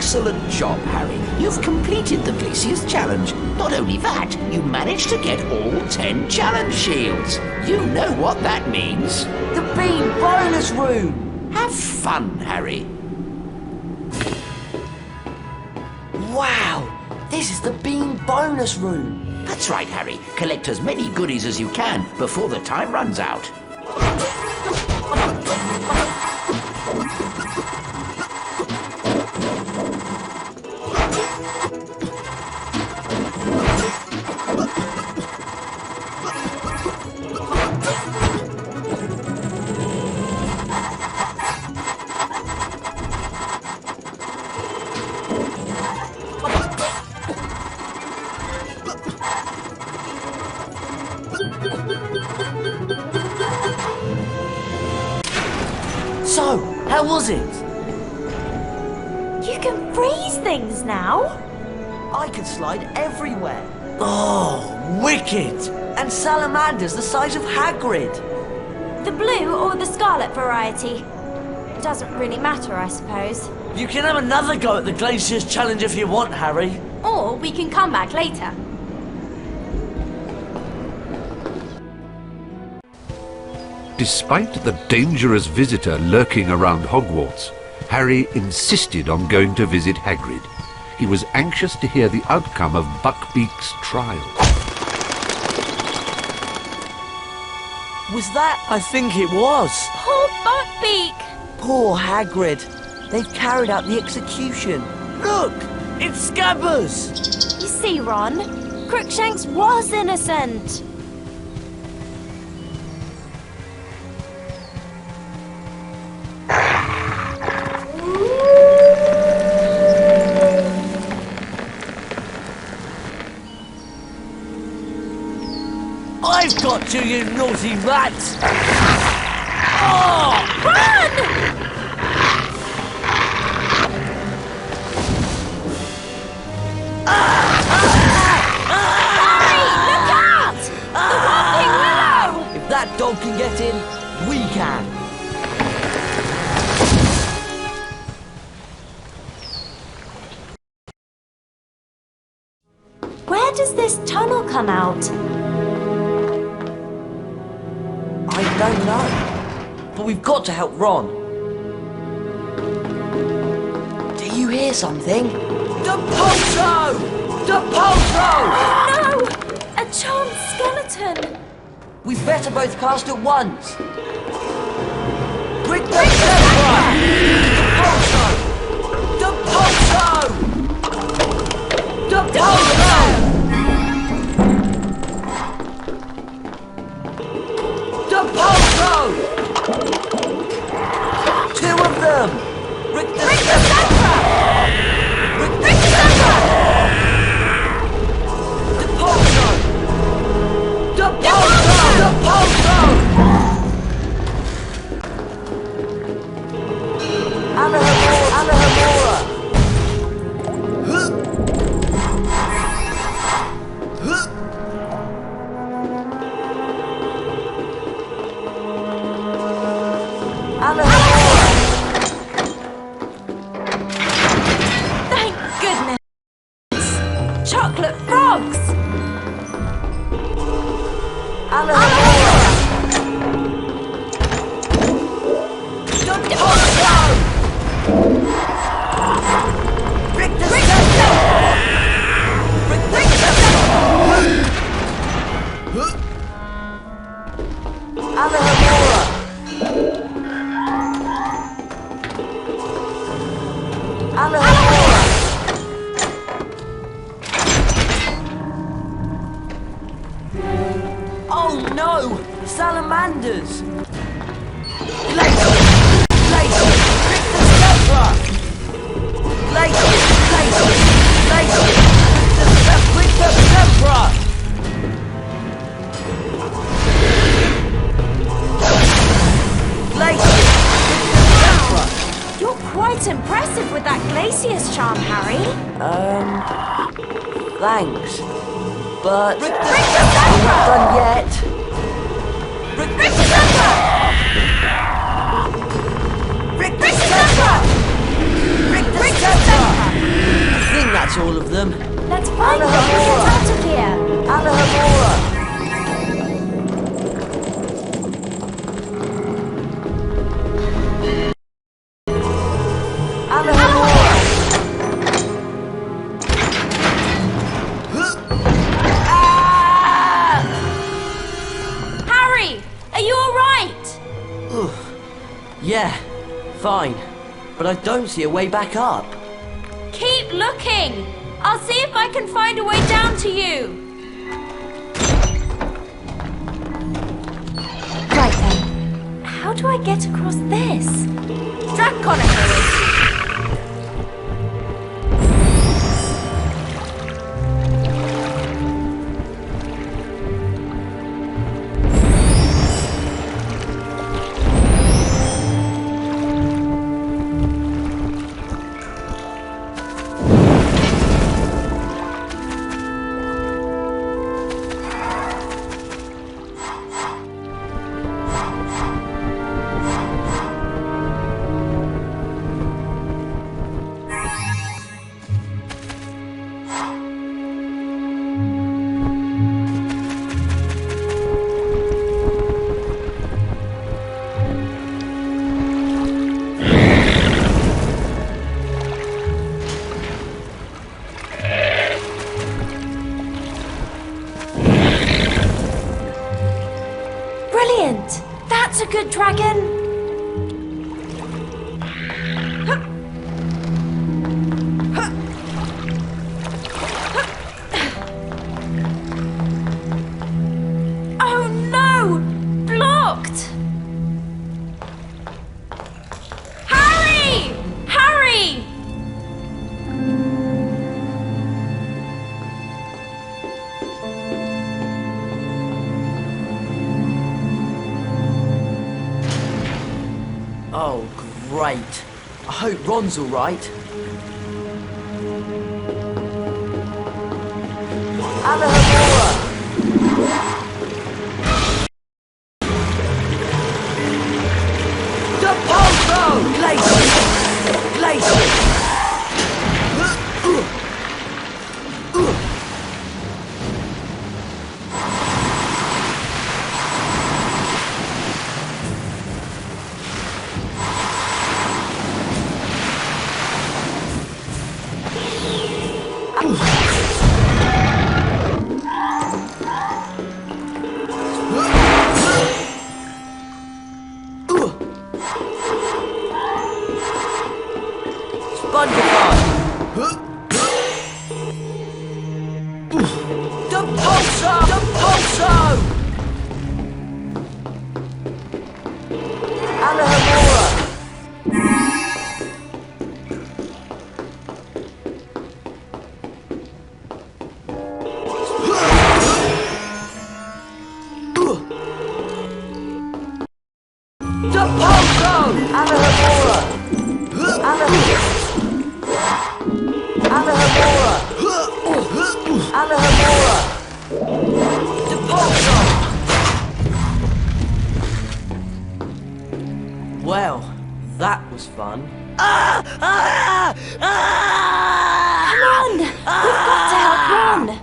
Excellent job, Harry. You've completed the Glaciers Challenge. Not only that, you managed to get all 10 challenge shields. You know what that means. The Bean bonus room! Have fun, Harry. Wow! This is the Bean bonus room! That's right, Harry. Collect as many goodies as you can before the time runs out. was it? You can freeze things now. I can slide everywhere. Oh, wicked! And salamanders the size of Hagrid. The blue or the scarlet variety? It doesn't really matter, I suppose. You can have another go at the Glaciers Challenge if you want, Harry. Or we can come back later. Despite the dangerous visitor lurking around Hogwarts, Harry insisted on going to visit Hagrid. He was anxious to hear the outcome of Buckbeak's trial. Was that? I think it was. Poor Buckbeak! Poor Hagrid. They've carried out the execution. Look! It's Scabbers! You see, Ron, Crookshanks was innocent. I've got to, you naughty rats! Oh! Run! Harry, look out! The Whopping Willow! If that dog can get in, we can. Where does this tunnel come out? I don't know. But we've got to help Ron. Do you hear something? The Pulso! The Pulso! No! A charmed skeleton! We'd better both cast at once. Quick, the Pulso! The Pulso! The Pulso! The Pulso! Two of them! Rick the Scepter! Rick the Scepter! The Pulso! The Pulso! The Pulso! Anahamora! Thank goodness! Chocolate frogs! Oh no! Salamanders! You're quite impressive with that Glacier's charm, Harry. Thanks. But Rick the we're not done yet. Rick the Scepter! Rick the Scepter! Rick the Scepter! I think that's all of them. Let's find them and get out of here. Anahamora! Harry, are you all right? Yeah, fine. But I don't see a way back up. Keep looking. I'll see if I can find a way down to you. Right then. How do I get across this? Draconic. Brilliant! That's a good dragon! Oh no! Blocked! Hurry! Hurry! Oh, great. I hope Ron's all right. Alahomora! Depulso! Glacier! Glacier! Well, that was fun. Come on! We've got to help Ron!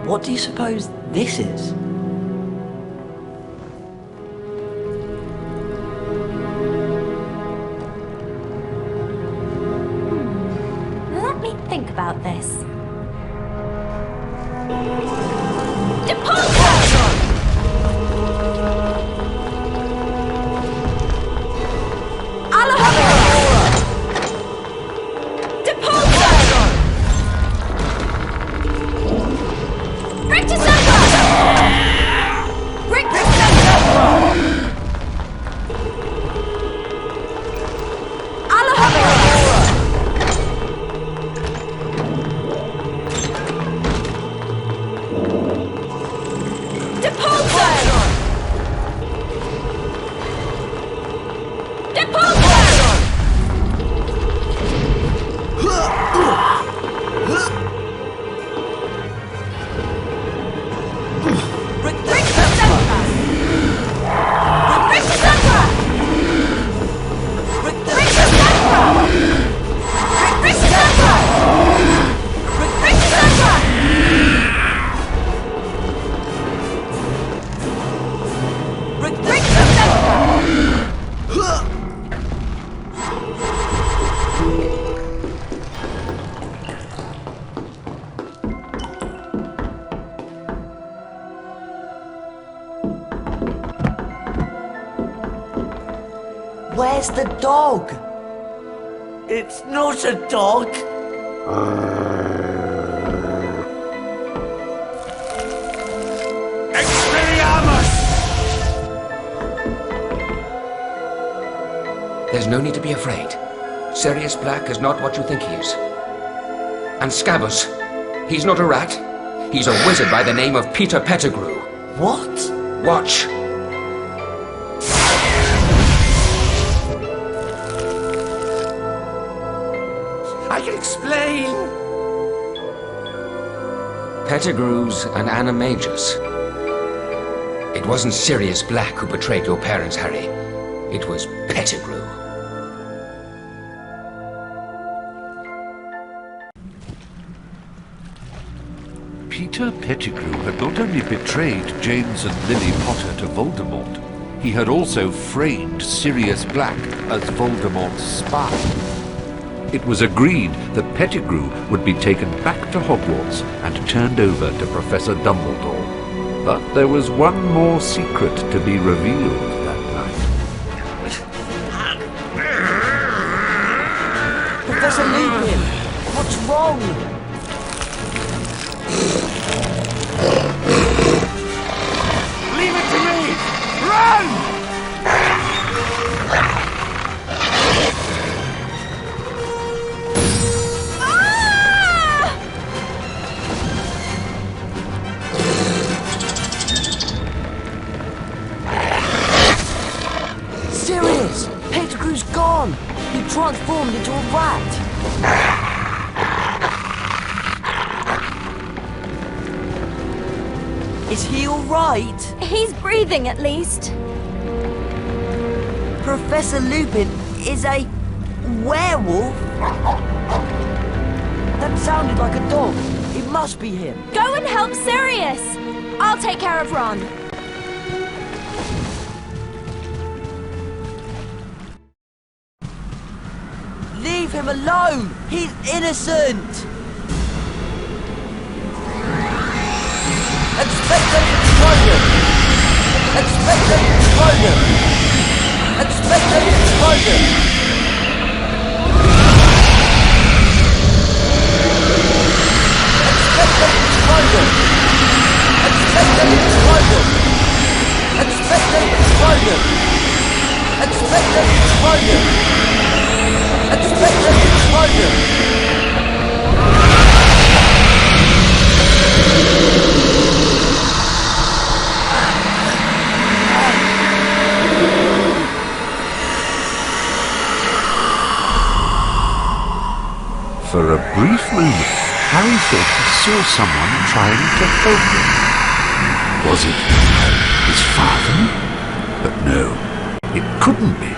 What do you suppose this is? Let me think about this. Where's the dog? It's not a dog. There's no need to be afraid. Sirius Black is not what you think he is. And Scabbers. He's not a rat. He's a wizard by the name of Peter Pettigrew. What? Watch. I can explain. Pettigrew's an animagus. It wasn't Sirius Black who betrayed your parents, Harry. It was Pettigrew. Peter Pettigrew had not only betrayed James and Lily Potter to Voldemort, he had also framed Sirius Black as Voldemort's spy. It was agreed that Pettigrew would be taken back to Hogwarts and turned over to Professor Dumbledore. But there was one more secret to be revealed that night. Professor Lupin, what's wrong? Leave it to me! Run! Sirius! Pettigrew's gone! He transformed into a rat! Is he alright? He's breathing at least. Professor Lupin is a werewolf? That sounded like a dog. It must be him. Go and help Sirius. I'll take care of Ron. Leave him alone! He's innocent! Expecto Patronum! Expecto Patronum! Expecto Patronum! Expecto Patronum! Expecto Patronum! Expecto Patronum! Expecto Patronum! Expecto Patronum! For a brief moment, Harry thought he saw someone trying to help him. Was it his father? But no, it couldn't be.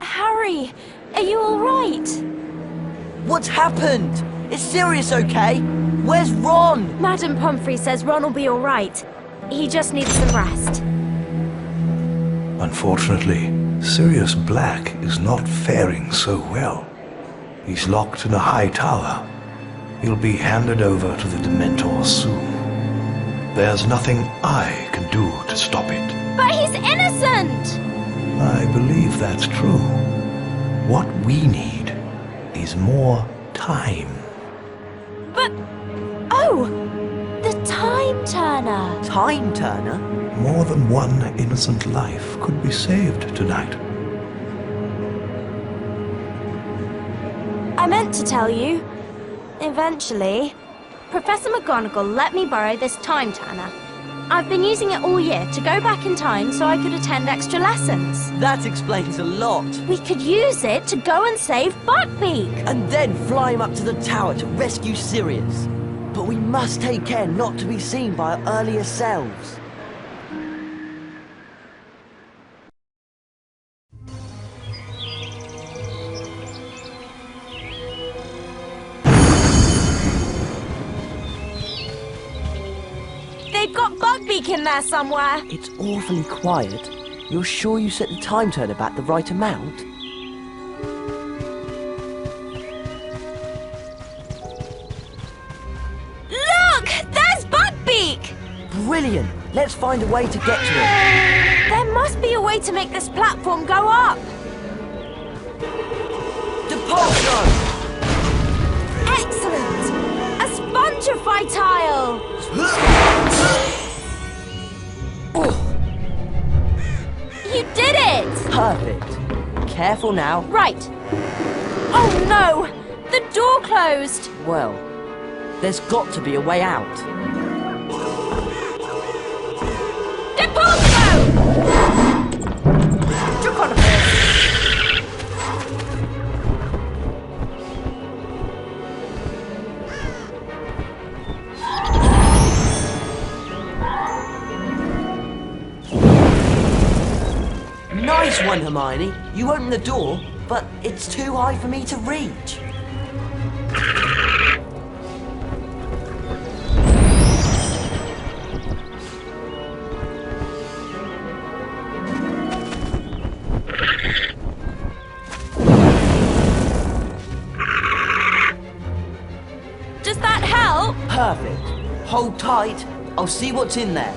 Harry, are you all right? What's happened? Is Sirius okay? Where's Ron? Madam Pomfrey says Ron will be all right. He just needs some rest. Unfortunately, Sirius Black is not faring so well. He's locked in a high tower. He'll be handed over to the Dementors soon. There's nothing I can do to stop it. But he's innocent! I believe that's true. What we need is more time. But... oh! The Time Turner! Time Turner? More than one innocent life could be saved tonight. I meant to tell you. Eventually, Professor McGonagall let me borrow this Time Turner. I've been using it all year to go back in time so I could attend extra lessons. That explains a lot. We could use it to go and save Buckbeak. And then fly him up to the tower to rescue Sirius. But we must take care not to be seen by our earlier selves. They've got Buckbeak in there somewhere. It's awfully quiet. You're sure you set the time turner back the right amount? Look! There's Buckbeak! Brilliant! Let's find a way to get to it. There must be a way to make this platform go up. Depulso! Excellent! A Spongify tile! You did it! Perfect. Careful now. Right. Oh no! the door closed. Well, there's got to be a way out. Deporto! Took on a bit. Nice one, Hermione. You opened the door, but it's too high for me to reach. Does that help? Perfect. Hold tight. I'll see what's in there.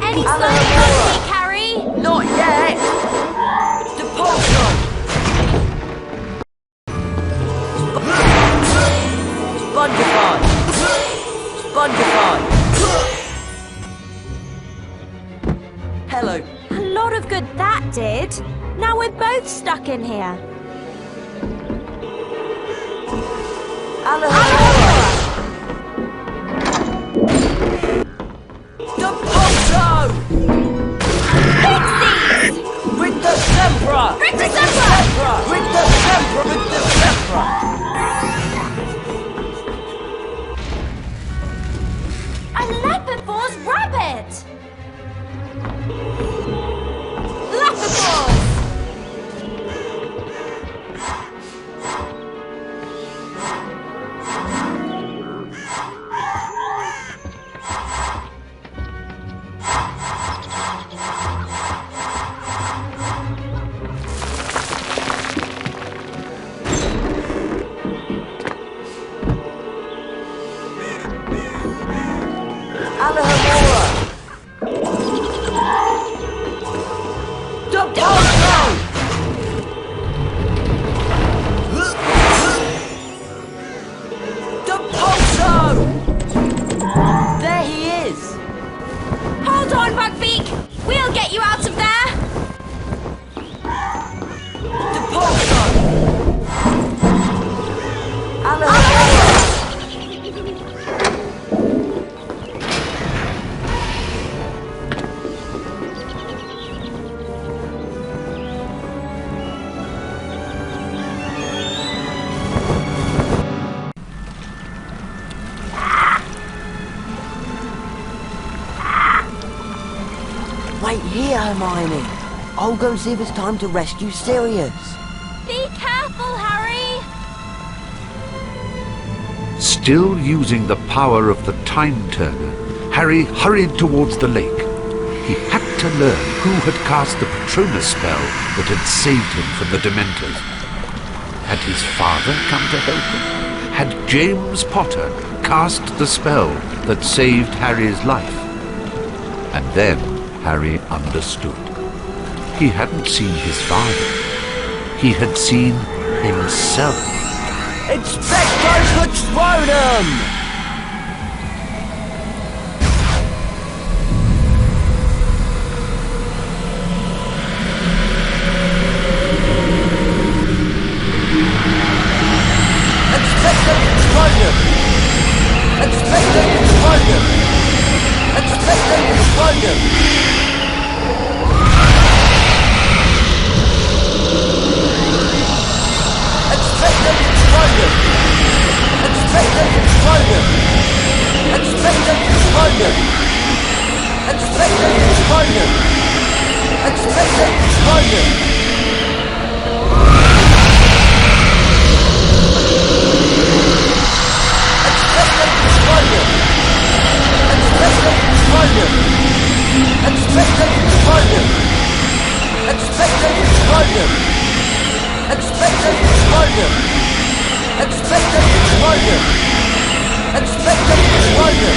Any sign of me, Carrie? Not yet! Departure! Spongify! Spongify! Hello. A lot of good that did. Now we're both stuck in here. Pixies! With the Sempra! With the Sempra! With the Sempra! With the Sempra! A leopard-boar's rabbit! Leopard-boars! There he is! Hold on, Bugbeak! We'll get you out of there! Wait here, Hermione. I'll go see if it's time to rescue Sirius. Be careful, Harry! Still using the power of the time turner, Harry hurried towards the lake. He had to learn who had cast the Patronus spell that had saved him from the Dementors. Had his father come to help him? Had James Potter cast the spell that saved Harry's life? And then Harry understood. He hadn't seen his father. He had seen himself. Expecto Patronum! Expecto Patronum! Expecto Patronum! Expecto Patronum! Expecto Patronum! Expecto Patronum! Expecto Patronum! Expecto Patronum! Expecto Patronum! Expecto Patronum! Expected explosion! Expected explosion!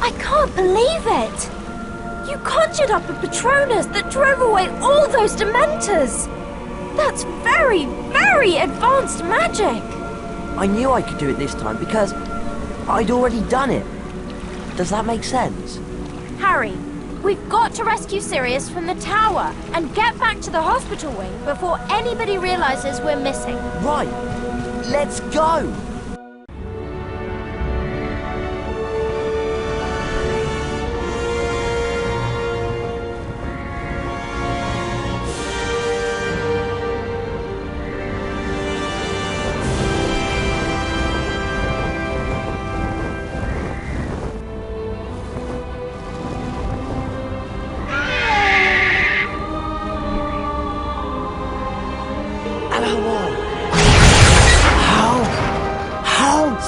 I can't believe it! You conjured up a Patronus that drove away all those Dementors! That's very, very advanced magic! I knew I could do it this time because I'd already done it. Does that make sense? Harry, we've got to rescue Sirius from the tower and get back to the hospital wing before anybody realizes we're missing. Right. Let's go!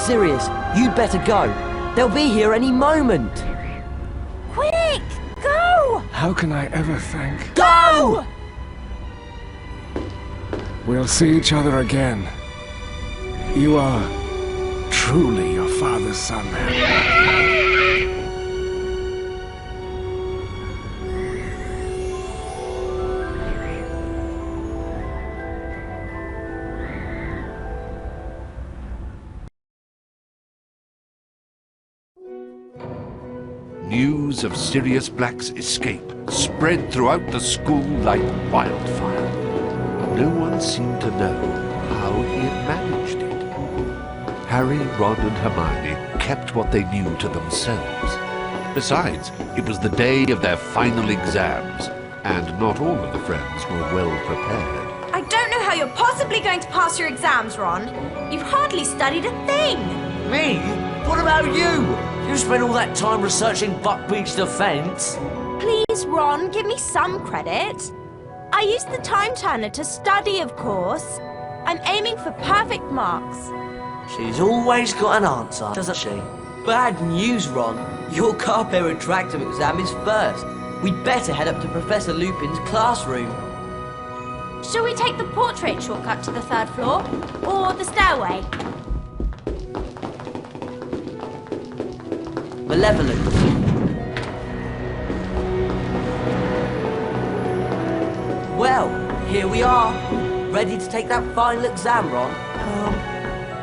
Sirius, you'd better go. They'll be here any moment. Quick! Go! How can I ever thank... Go! We'll see each other again. You are truly your father's son. News of Sirius Black's escape spread throughout the school like wildfire. No one seemed to know how he had managed it. Harry, Ron and Hermione kept what they knew to themselves. Besides, it was the day of their final exams, and not all of the friends were well prepared. I don't know how you're possibly going to pass your exams, Ron. You've hardly studied a thing. Me? What about you? You spent all that time researching Buckbeak's defense. Please, Ron, give me some credit. I used the time turner to study, of course. I'm aiming for perfect marks. She's always got an answer, doesn't she? Bad news, Ron. Your Carpe Retractum exam is first. We'd better head up to Professor Lupin's classroom. Shall we take the portrait shortcut to the 3rd floor? Or the stairway? Malevolence. Well, here we are. Ready to take that final exam, Ron?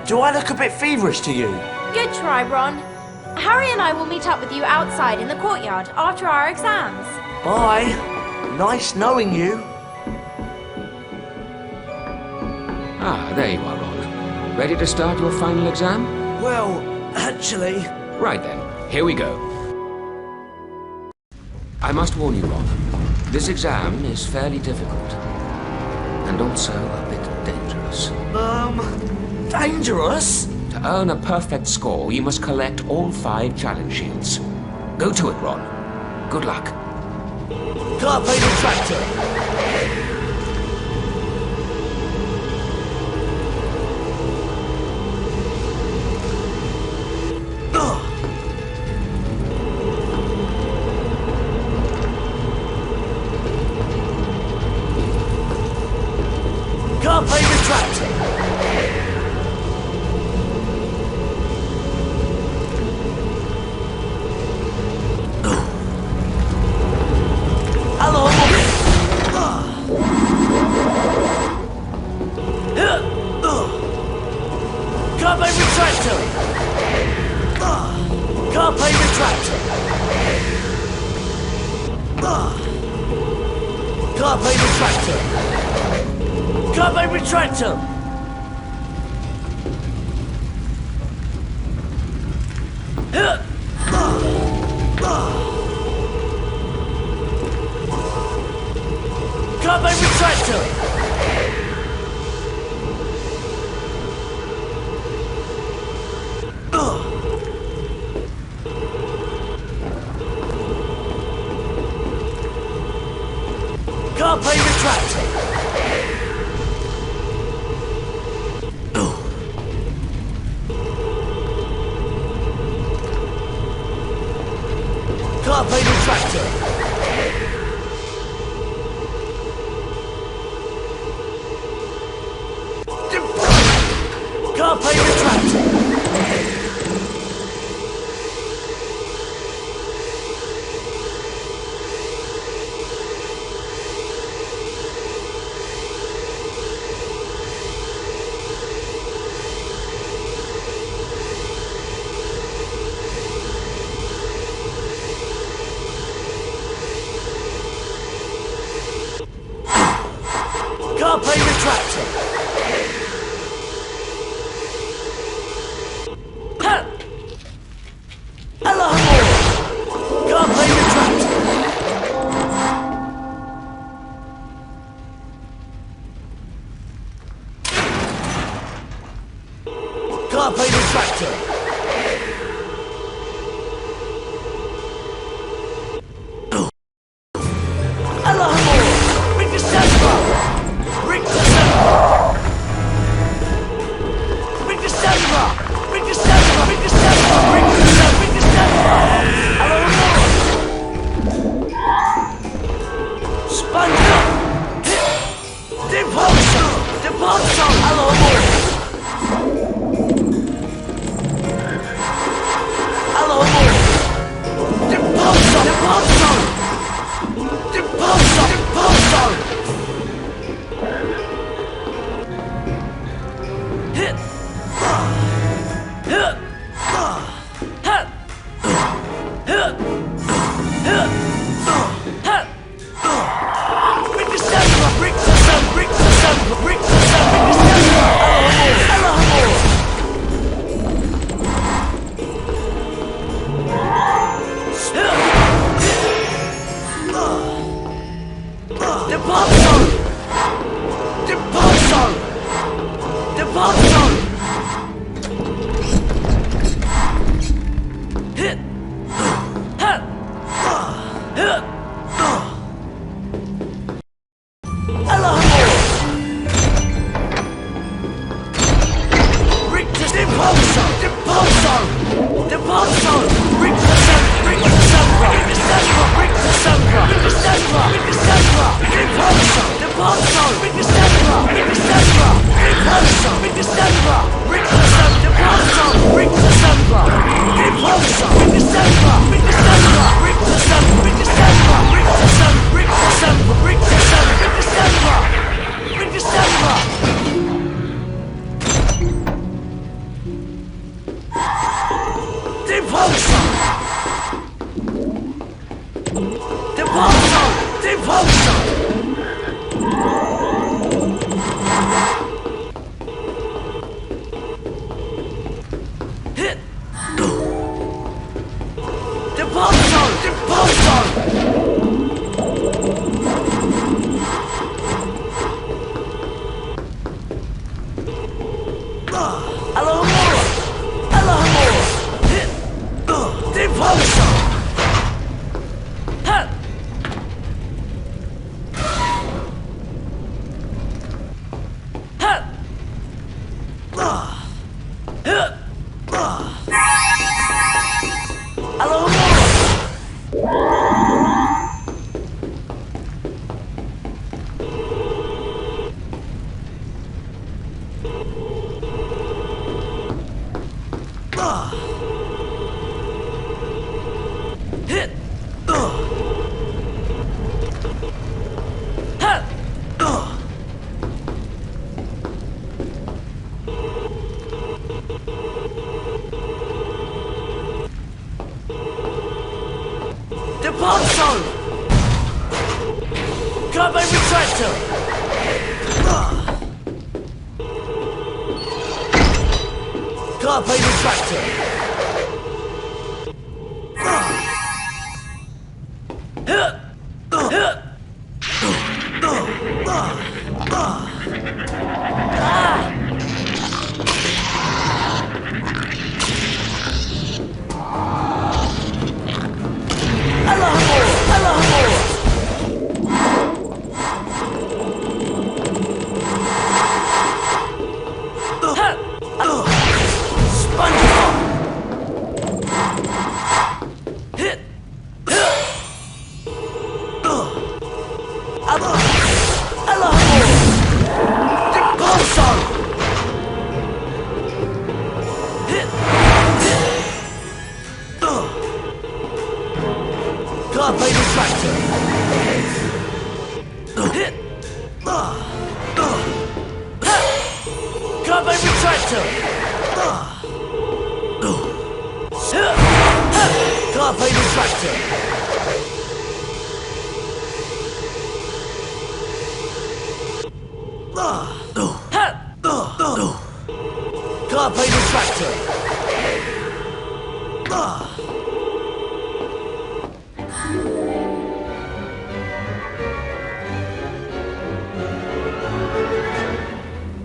Do I look a bit feverish to you? Good try, Ron. Harry and I will meet up with you outside in the courtyard after our exams. Bye. Nice knowing you. Ah, there you are, Ron. Ready to start your final exam? Well, actually... Right then, here we go. I must warn you, Ron. This exam is fairly difficult. And also a bit dangerous. Dangerous? To earn a perfect score, you must collect all 5 challenge shields. Go to it, Ron. Good luck. Carpe Retractum. Carpe Retractum. Hello, Carpe Retractum. Carpe Retractum. Carpe Retractum. Carpe Retractum. retractor. Carpe retractor. Carpe retractor. Carpe retractor. Ha! Allah Carpe retractor. Carpe retractor. Allah Bring the Sandra. Bring the Sandra. Bring the Sandra. Bring the Sandra. Bring the Sandra. Bring the Sandra. Bring the Sandra. Allah Sponge. Depulsor. Depulsor. Allah Allah Depulsor. Depulsor. Depulsor. Depulsor. Hit. Hit. Hit. Hit. Hit. Hit. Bring the Sandra. Bring the Sandra. Bring the Sandra. Bring the Sandra. Bring the Sandra. Allah Depulsor! Depulsor! Depulsor! Hit! Hit! Hit! Allah! Bring the Depulsor! Depulsor! Depulsor! Bring the Sandra! Bring the Sandra! Bring the Sandra! Bring the Sandra! Bring the Sandra! Bring the Sandra! Depulsor! Depulsor! Bring the Sandra! Bring the Sandra! Depulsor! Bring the Sandra! Bring the Sandra! Depulsor! Bring the Sandra! Depulsor! Bring the Sandra! Bring the Sandra! Bring the Sandra! Bring the Sandra! Bring the Sandra! Bring the Sandra! Bring the Sandra! Bring the Sandra! Bring the Sandra! Depulsor! Depulsor! Depulsor! Hit! Depulsor! Depulsor! Alohomora! Alohomora! Hit! Depulsor! Hit! Hit! Hit! Alohomora! Hit! Hit! Depulsor! Carpe retractor! Carpe retractor! Hit! Hit! Carpe retractor. Carpe retractor. Carpe retractor. Carpe retractor.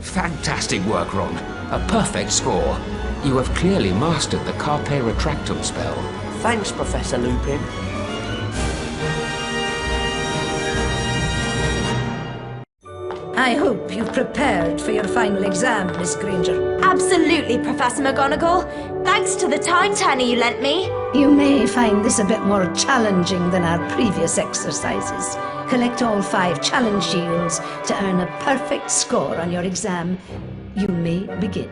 Fantastic work, Ron. A perfect score. You have clearly mastered the Carpe Retractum spell. Thanks, Professor Lupin. I hope you've prepared for your final exam, Miss Granger. Absolutely, Professor McGonagall. Thanks to the time turner you lent me. You may find this a bit more challenging than our previous exercises. Collect all 5 challenge shields to earn a perfect score on your exam. You may begin.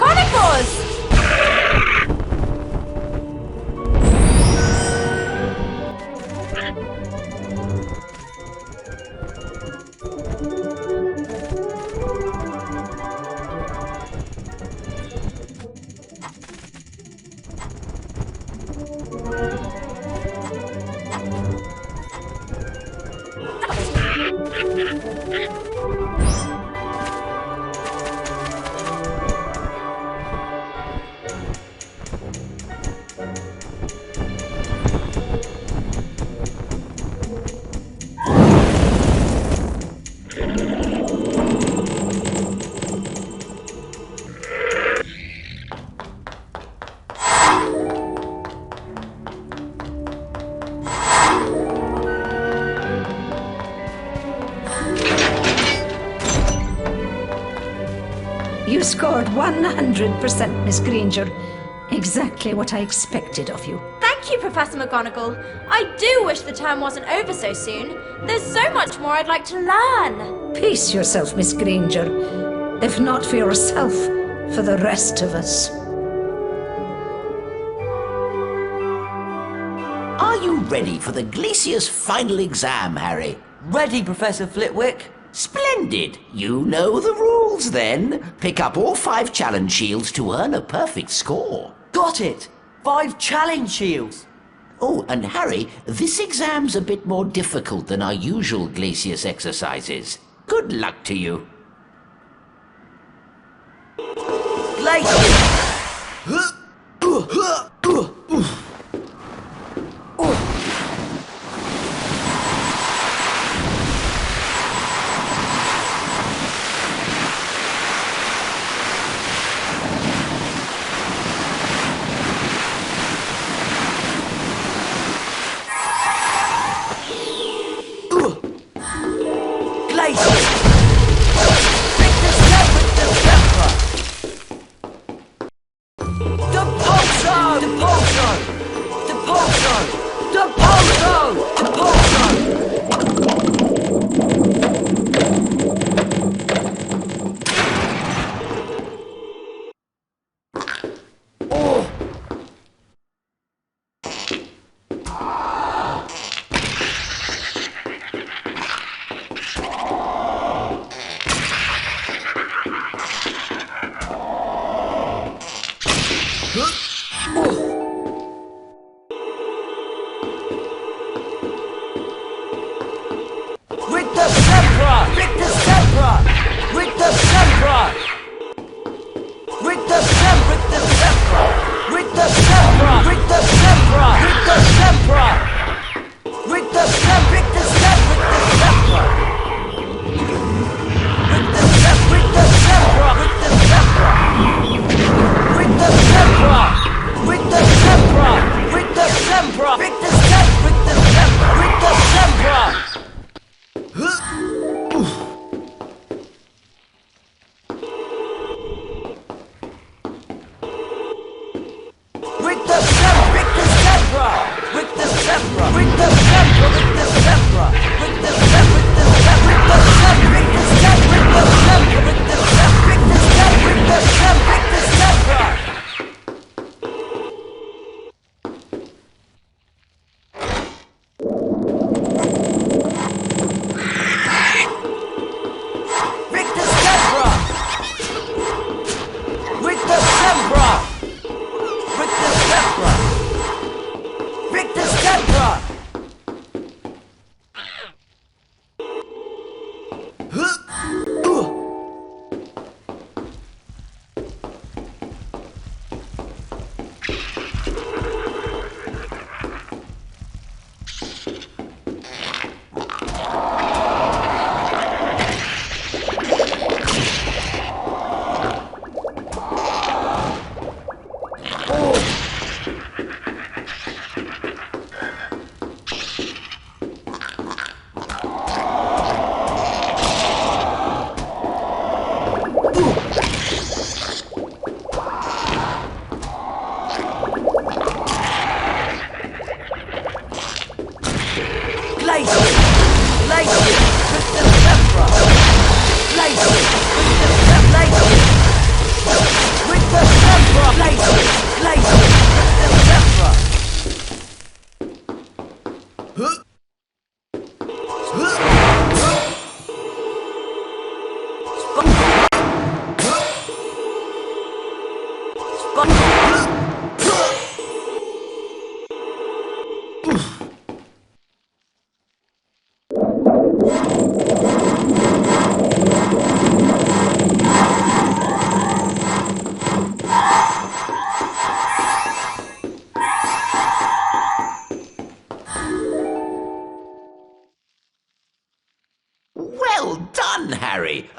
Chronicles! You scored 100%, Miss Granger. Exactly what I expected of you. Thank you, Professor McGonagall. I do wish the term wasn't over so soon. There's so much more I'd like to learn. Pace yourself, Miss Granger. If not for yourself, for the rest of us. Are you ready for the Glacier's final exam, Harry? Ready, Professor Flitwick. Splendid! You know the rules then. Pick up all 5 challenge shields to earn a perfect score. Got it! 5 challenge shields. Oh, and Harry, this exam's a bit more difficult than our usual Glacius exercises. Good luck to you. Glacius!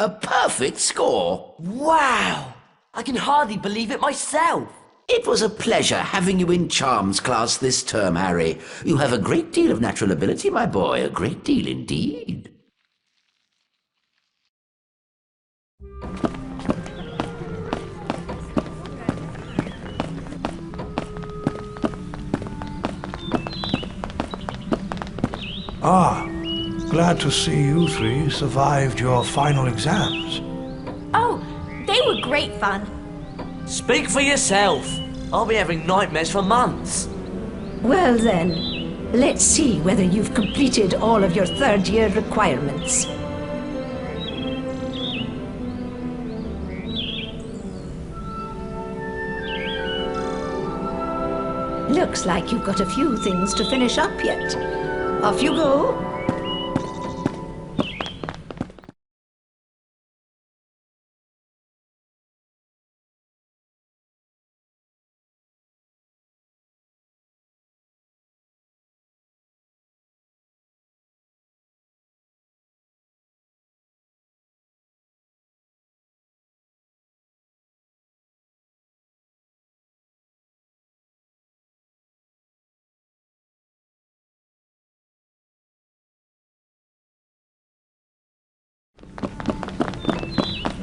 A perfect score. Wow! I can hardly believe it myself. It was a pleasure having you in Charms class this term, Harry. You have a great deal of natural ability, my boy, a great deal indeed. Ah, glad to see you three survived your final exams. Oh, they were great fun. Speak for yourself. I'll be having nightmares for months. Well then, let's see whether you've completed all of your third-year requirements. Looks like you've got a few things to finish up yet. Off you go.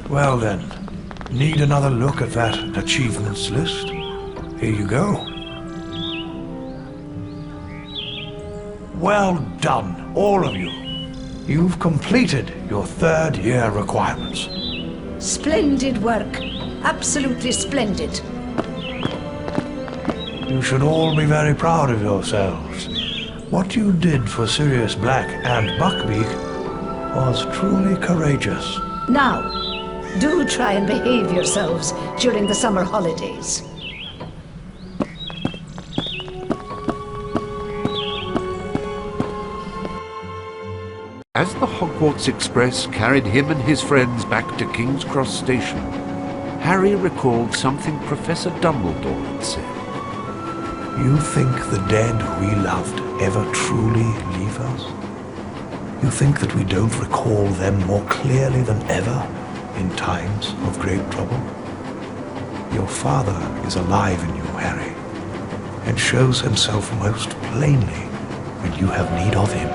Well then, need another look at that achievements list? Here you go. Well done, all of you. You've completed your third-year requirements. Splendid work. Absolutely splendid. You should all be very proud of yourselves. What you did for Sirius Black and Buckbeak was truly courageous. Now, do try and behave yourselves during the summer holidays. As the Hogwarts Express carried him and his friends back to King's Cross Station, Harry recalled something Professor Dumbledore had said. You think the dead we loved ever truly leave us? You think that we don't recall them more clearly than ever in times of great trouble? Your father is alive in you, Harry, and shows himself most plainly when you have need of him.